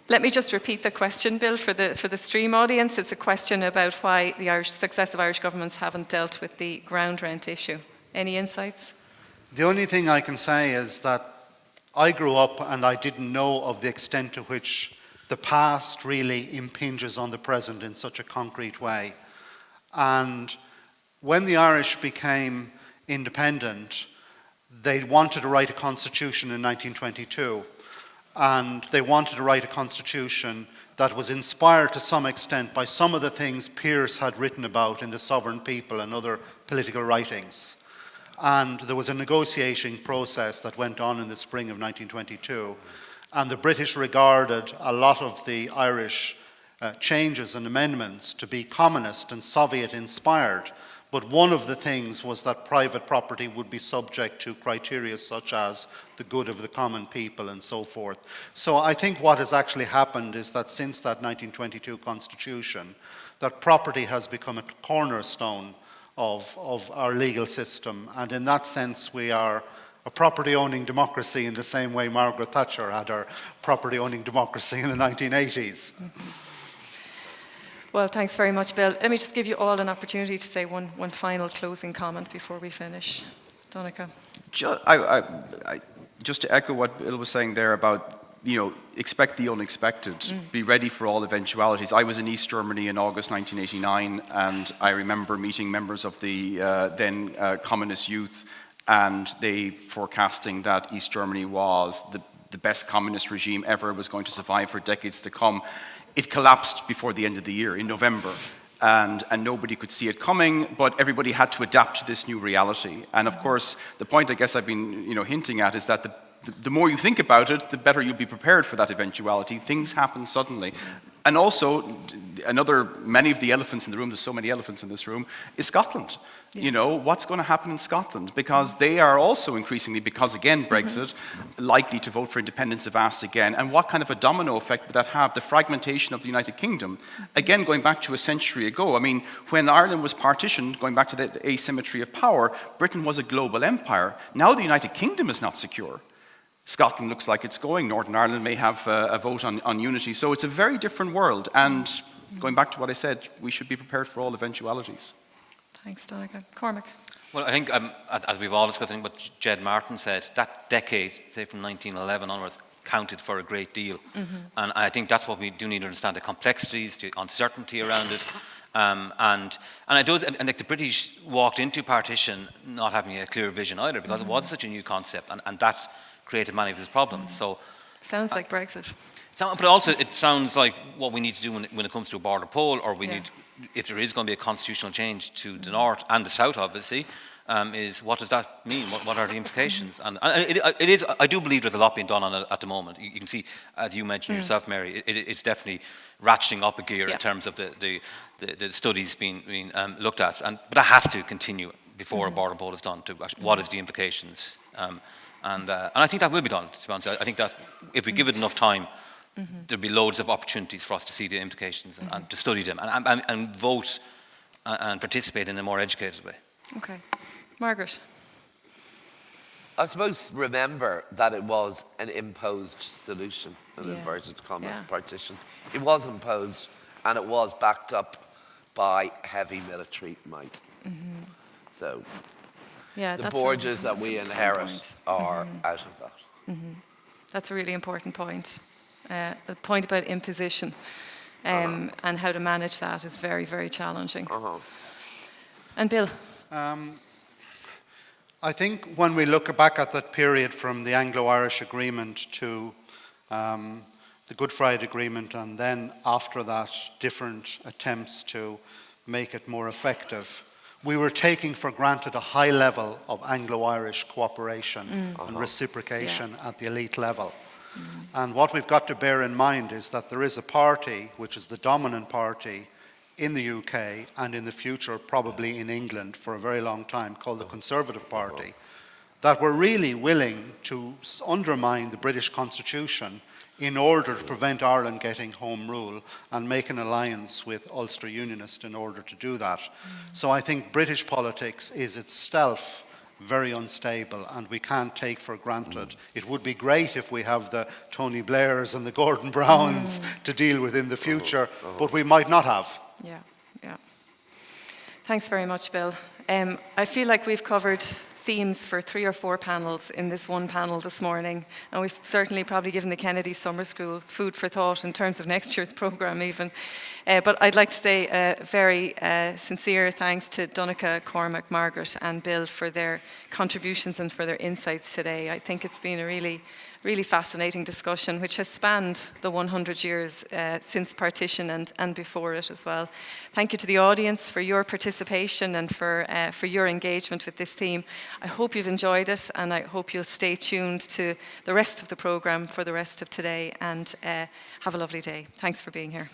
Speaker 2: Let me just repeat the question, Bill, for the stream audience. It's a question about why the successive Irish governments haven't dealt with the ground rent issue. Any insights?
Speaker 4: The only thing I can say is that I grew up and I didn't know of the extent to which the past really impinges on the present in such a concrete way. And when the Irish became independent, they wanted to write a constitution in 1922. And they wanted to write a constitution that was inspired to some extent by some of the things Pearse had written about in The Sovereign People and other political writings. And there was a negotiating process that went on in the spring of 1922. And the British regarded a lot of the Irish changes and amendments to be communist and Soviet inspired. But one of the things was that private property would be subject to criteria such as the good of the common people and so forth. So I think what has actually happened is that since that 1922 constitution, that property has become a cornerstone of our legal system. And in that sense, we are a property-owning democracy in the same way Margaret Thatcher had her property-owning democracy in the 1980s.
Speaker 2: Well, thanks very much, Bill. Let me just give you all an opportunity to say one final closing comment before we finish. Donnacha.
Speaker 5: Just to echo what Bill was saying there about, expect the unexpected, be ready for all eventualities. I was in East Germany in August 1989, and I remember meeting members of the then communist youth, and they forecasting that East Germany was the best communist regime ever, was going to survive for decades to come. It collapsed before the end of the year, in November, and nobody could see it coming, but everybody had to adapt to this new reality. And of course, the point I guess I've been hinting at is that the more you think about it, the better you'll be prepared for that eventuality. Things happen suddenly. And also, many of the elephants in the room, there's so many elephants in this room, is Scotland. Yeah. What's going to happen in Scotland? Because they are also increasingly, because again, Brexit, likely to vote for independence if asked again. And what kind of a domino effect would that have? The fragmentation of the United Kingdom. Again, going back to a century ago, I mean, when Ireland was partitioned, going back to the asymmetry of power, Britain was a global empire. Now the United Kingdom is not secure. Scotland looks like it's going. Northern Ireland may have a vote on unity. So it's a very different world. And going back to what I said, we should be prepared for all eventualities.
Speaker 2: Thanks, Donnacha. Cormac.
Speaker 6: Well, I think, as we've all discussed, I think what Jed Martin said, that decade, say from 1911 onwards, counted for a great deal. And I think that's what we do need to understand, the complexities, the uncertainty around it. And like the British walked into partition not having a clear vision either, because it was such a new concept, and that created many of its problems. So
Speaker 2: sounds like Brexit.
Speaker 6: But also it sounds like what we need to do when it comes to a border poll, or we need, if there is going to be a constitutional change to the north and the south, obviously, is what does that mean? What are the implications? And it is. I do believe there's a lot being done on it at the moment. You can see, as you mentioned yourself, Mary, it's definitely ratcheting up a gear in terms of the studies being looked at. But that has to continue before a border poll is done. To actually, what is the implications? And I think that will be done. To be honest, I think that if we give it enough time, there'll be loads of opportunities for us to see the implications and to study them and vote and participate in a more educated way.
Speaker 2: Okay. Margaret.
Speaker 3: I suppose remember that it was an imposed solution, an inverted commas partition. It was imposed, and it was backed up by heavy military might. So the borders that we inherit are out of that.
Speaker 2: That's a really important point. The point about imposition and how to manage that is very, very challenging. And Bill?
Speaker 4: I think when we look back at that period from the Anglo-Irish Agreement to the Good Friday Agreement, and then after that different attempts to make it more effective, we were taking for granted a high level of Anglo-Irish cooperation and reciprocation at the elite level. And what we've got to bear in mind is that there is a party, which is the dominant party in the UK and in the future probably in England for a very long time, called the Conservative Party, that were really willing to undermine the British Constitution in order to prevent Ireland getting home rule and make an alliance with Ulster Unionists in order to do that. So I think British politics is itself very unstable, and we can't take for granted. It would be great if we have the Tony Blairs and the Gordon Browns to deal with in the future, but we might not have.
Speaker 2: Yeah. Thanks very much, Bill. I feel like we've covered themes for 3 or 4 panels in this one panel this morning, and we've certainly probably given the Kennedy Summer School food for thought in terms of next year's programme even. But I'd like to say a very sincere thanks to Donnacha, Cormac, Margaret and Bill for their contributions and for their insights today. I think it's been a really fascinating discussion which has spanned the 100 years since partition and before it as well. Thank you to the audience for your participation and for your engagement with this theme. I hope you've enjoyed it, and I hope you'll stay tuned to the rest of the programme for the rest of today, and have a lovely day. Thanks for being here.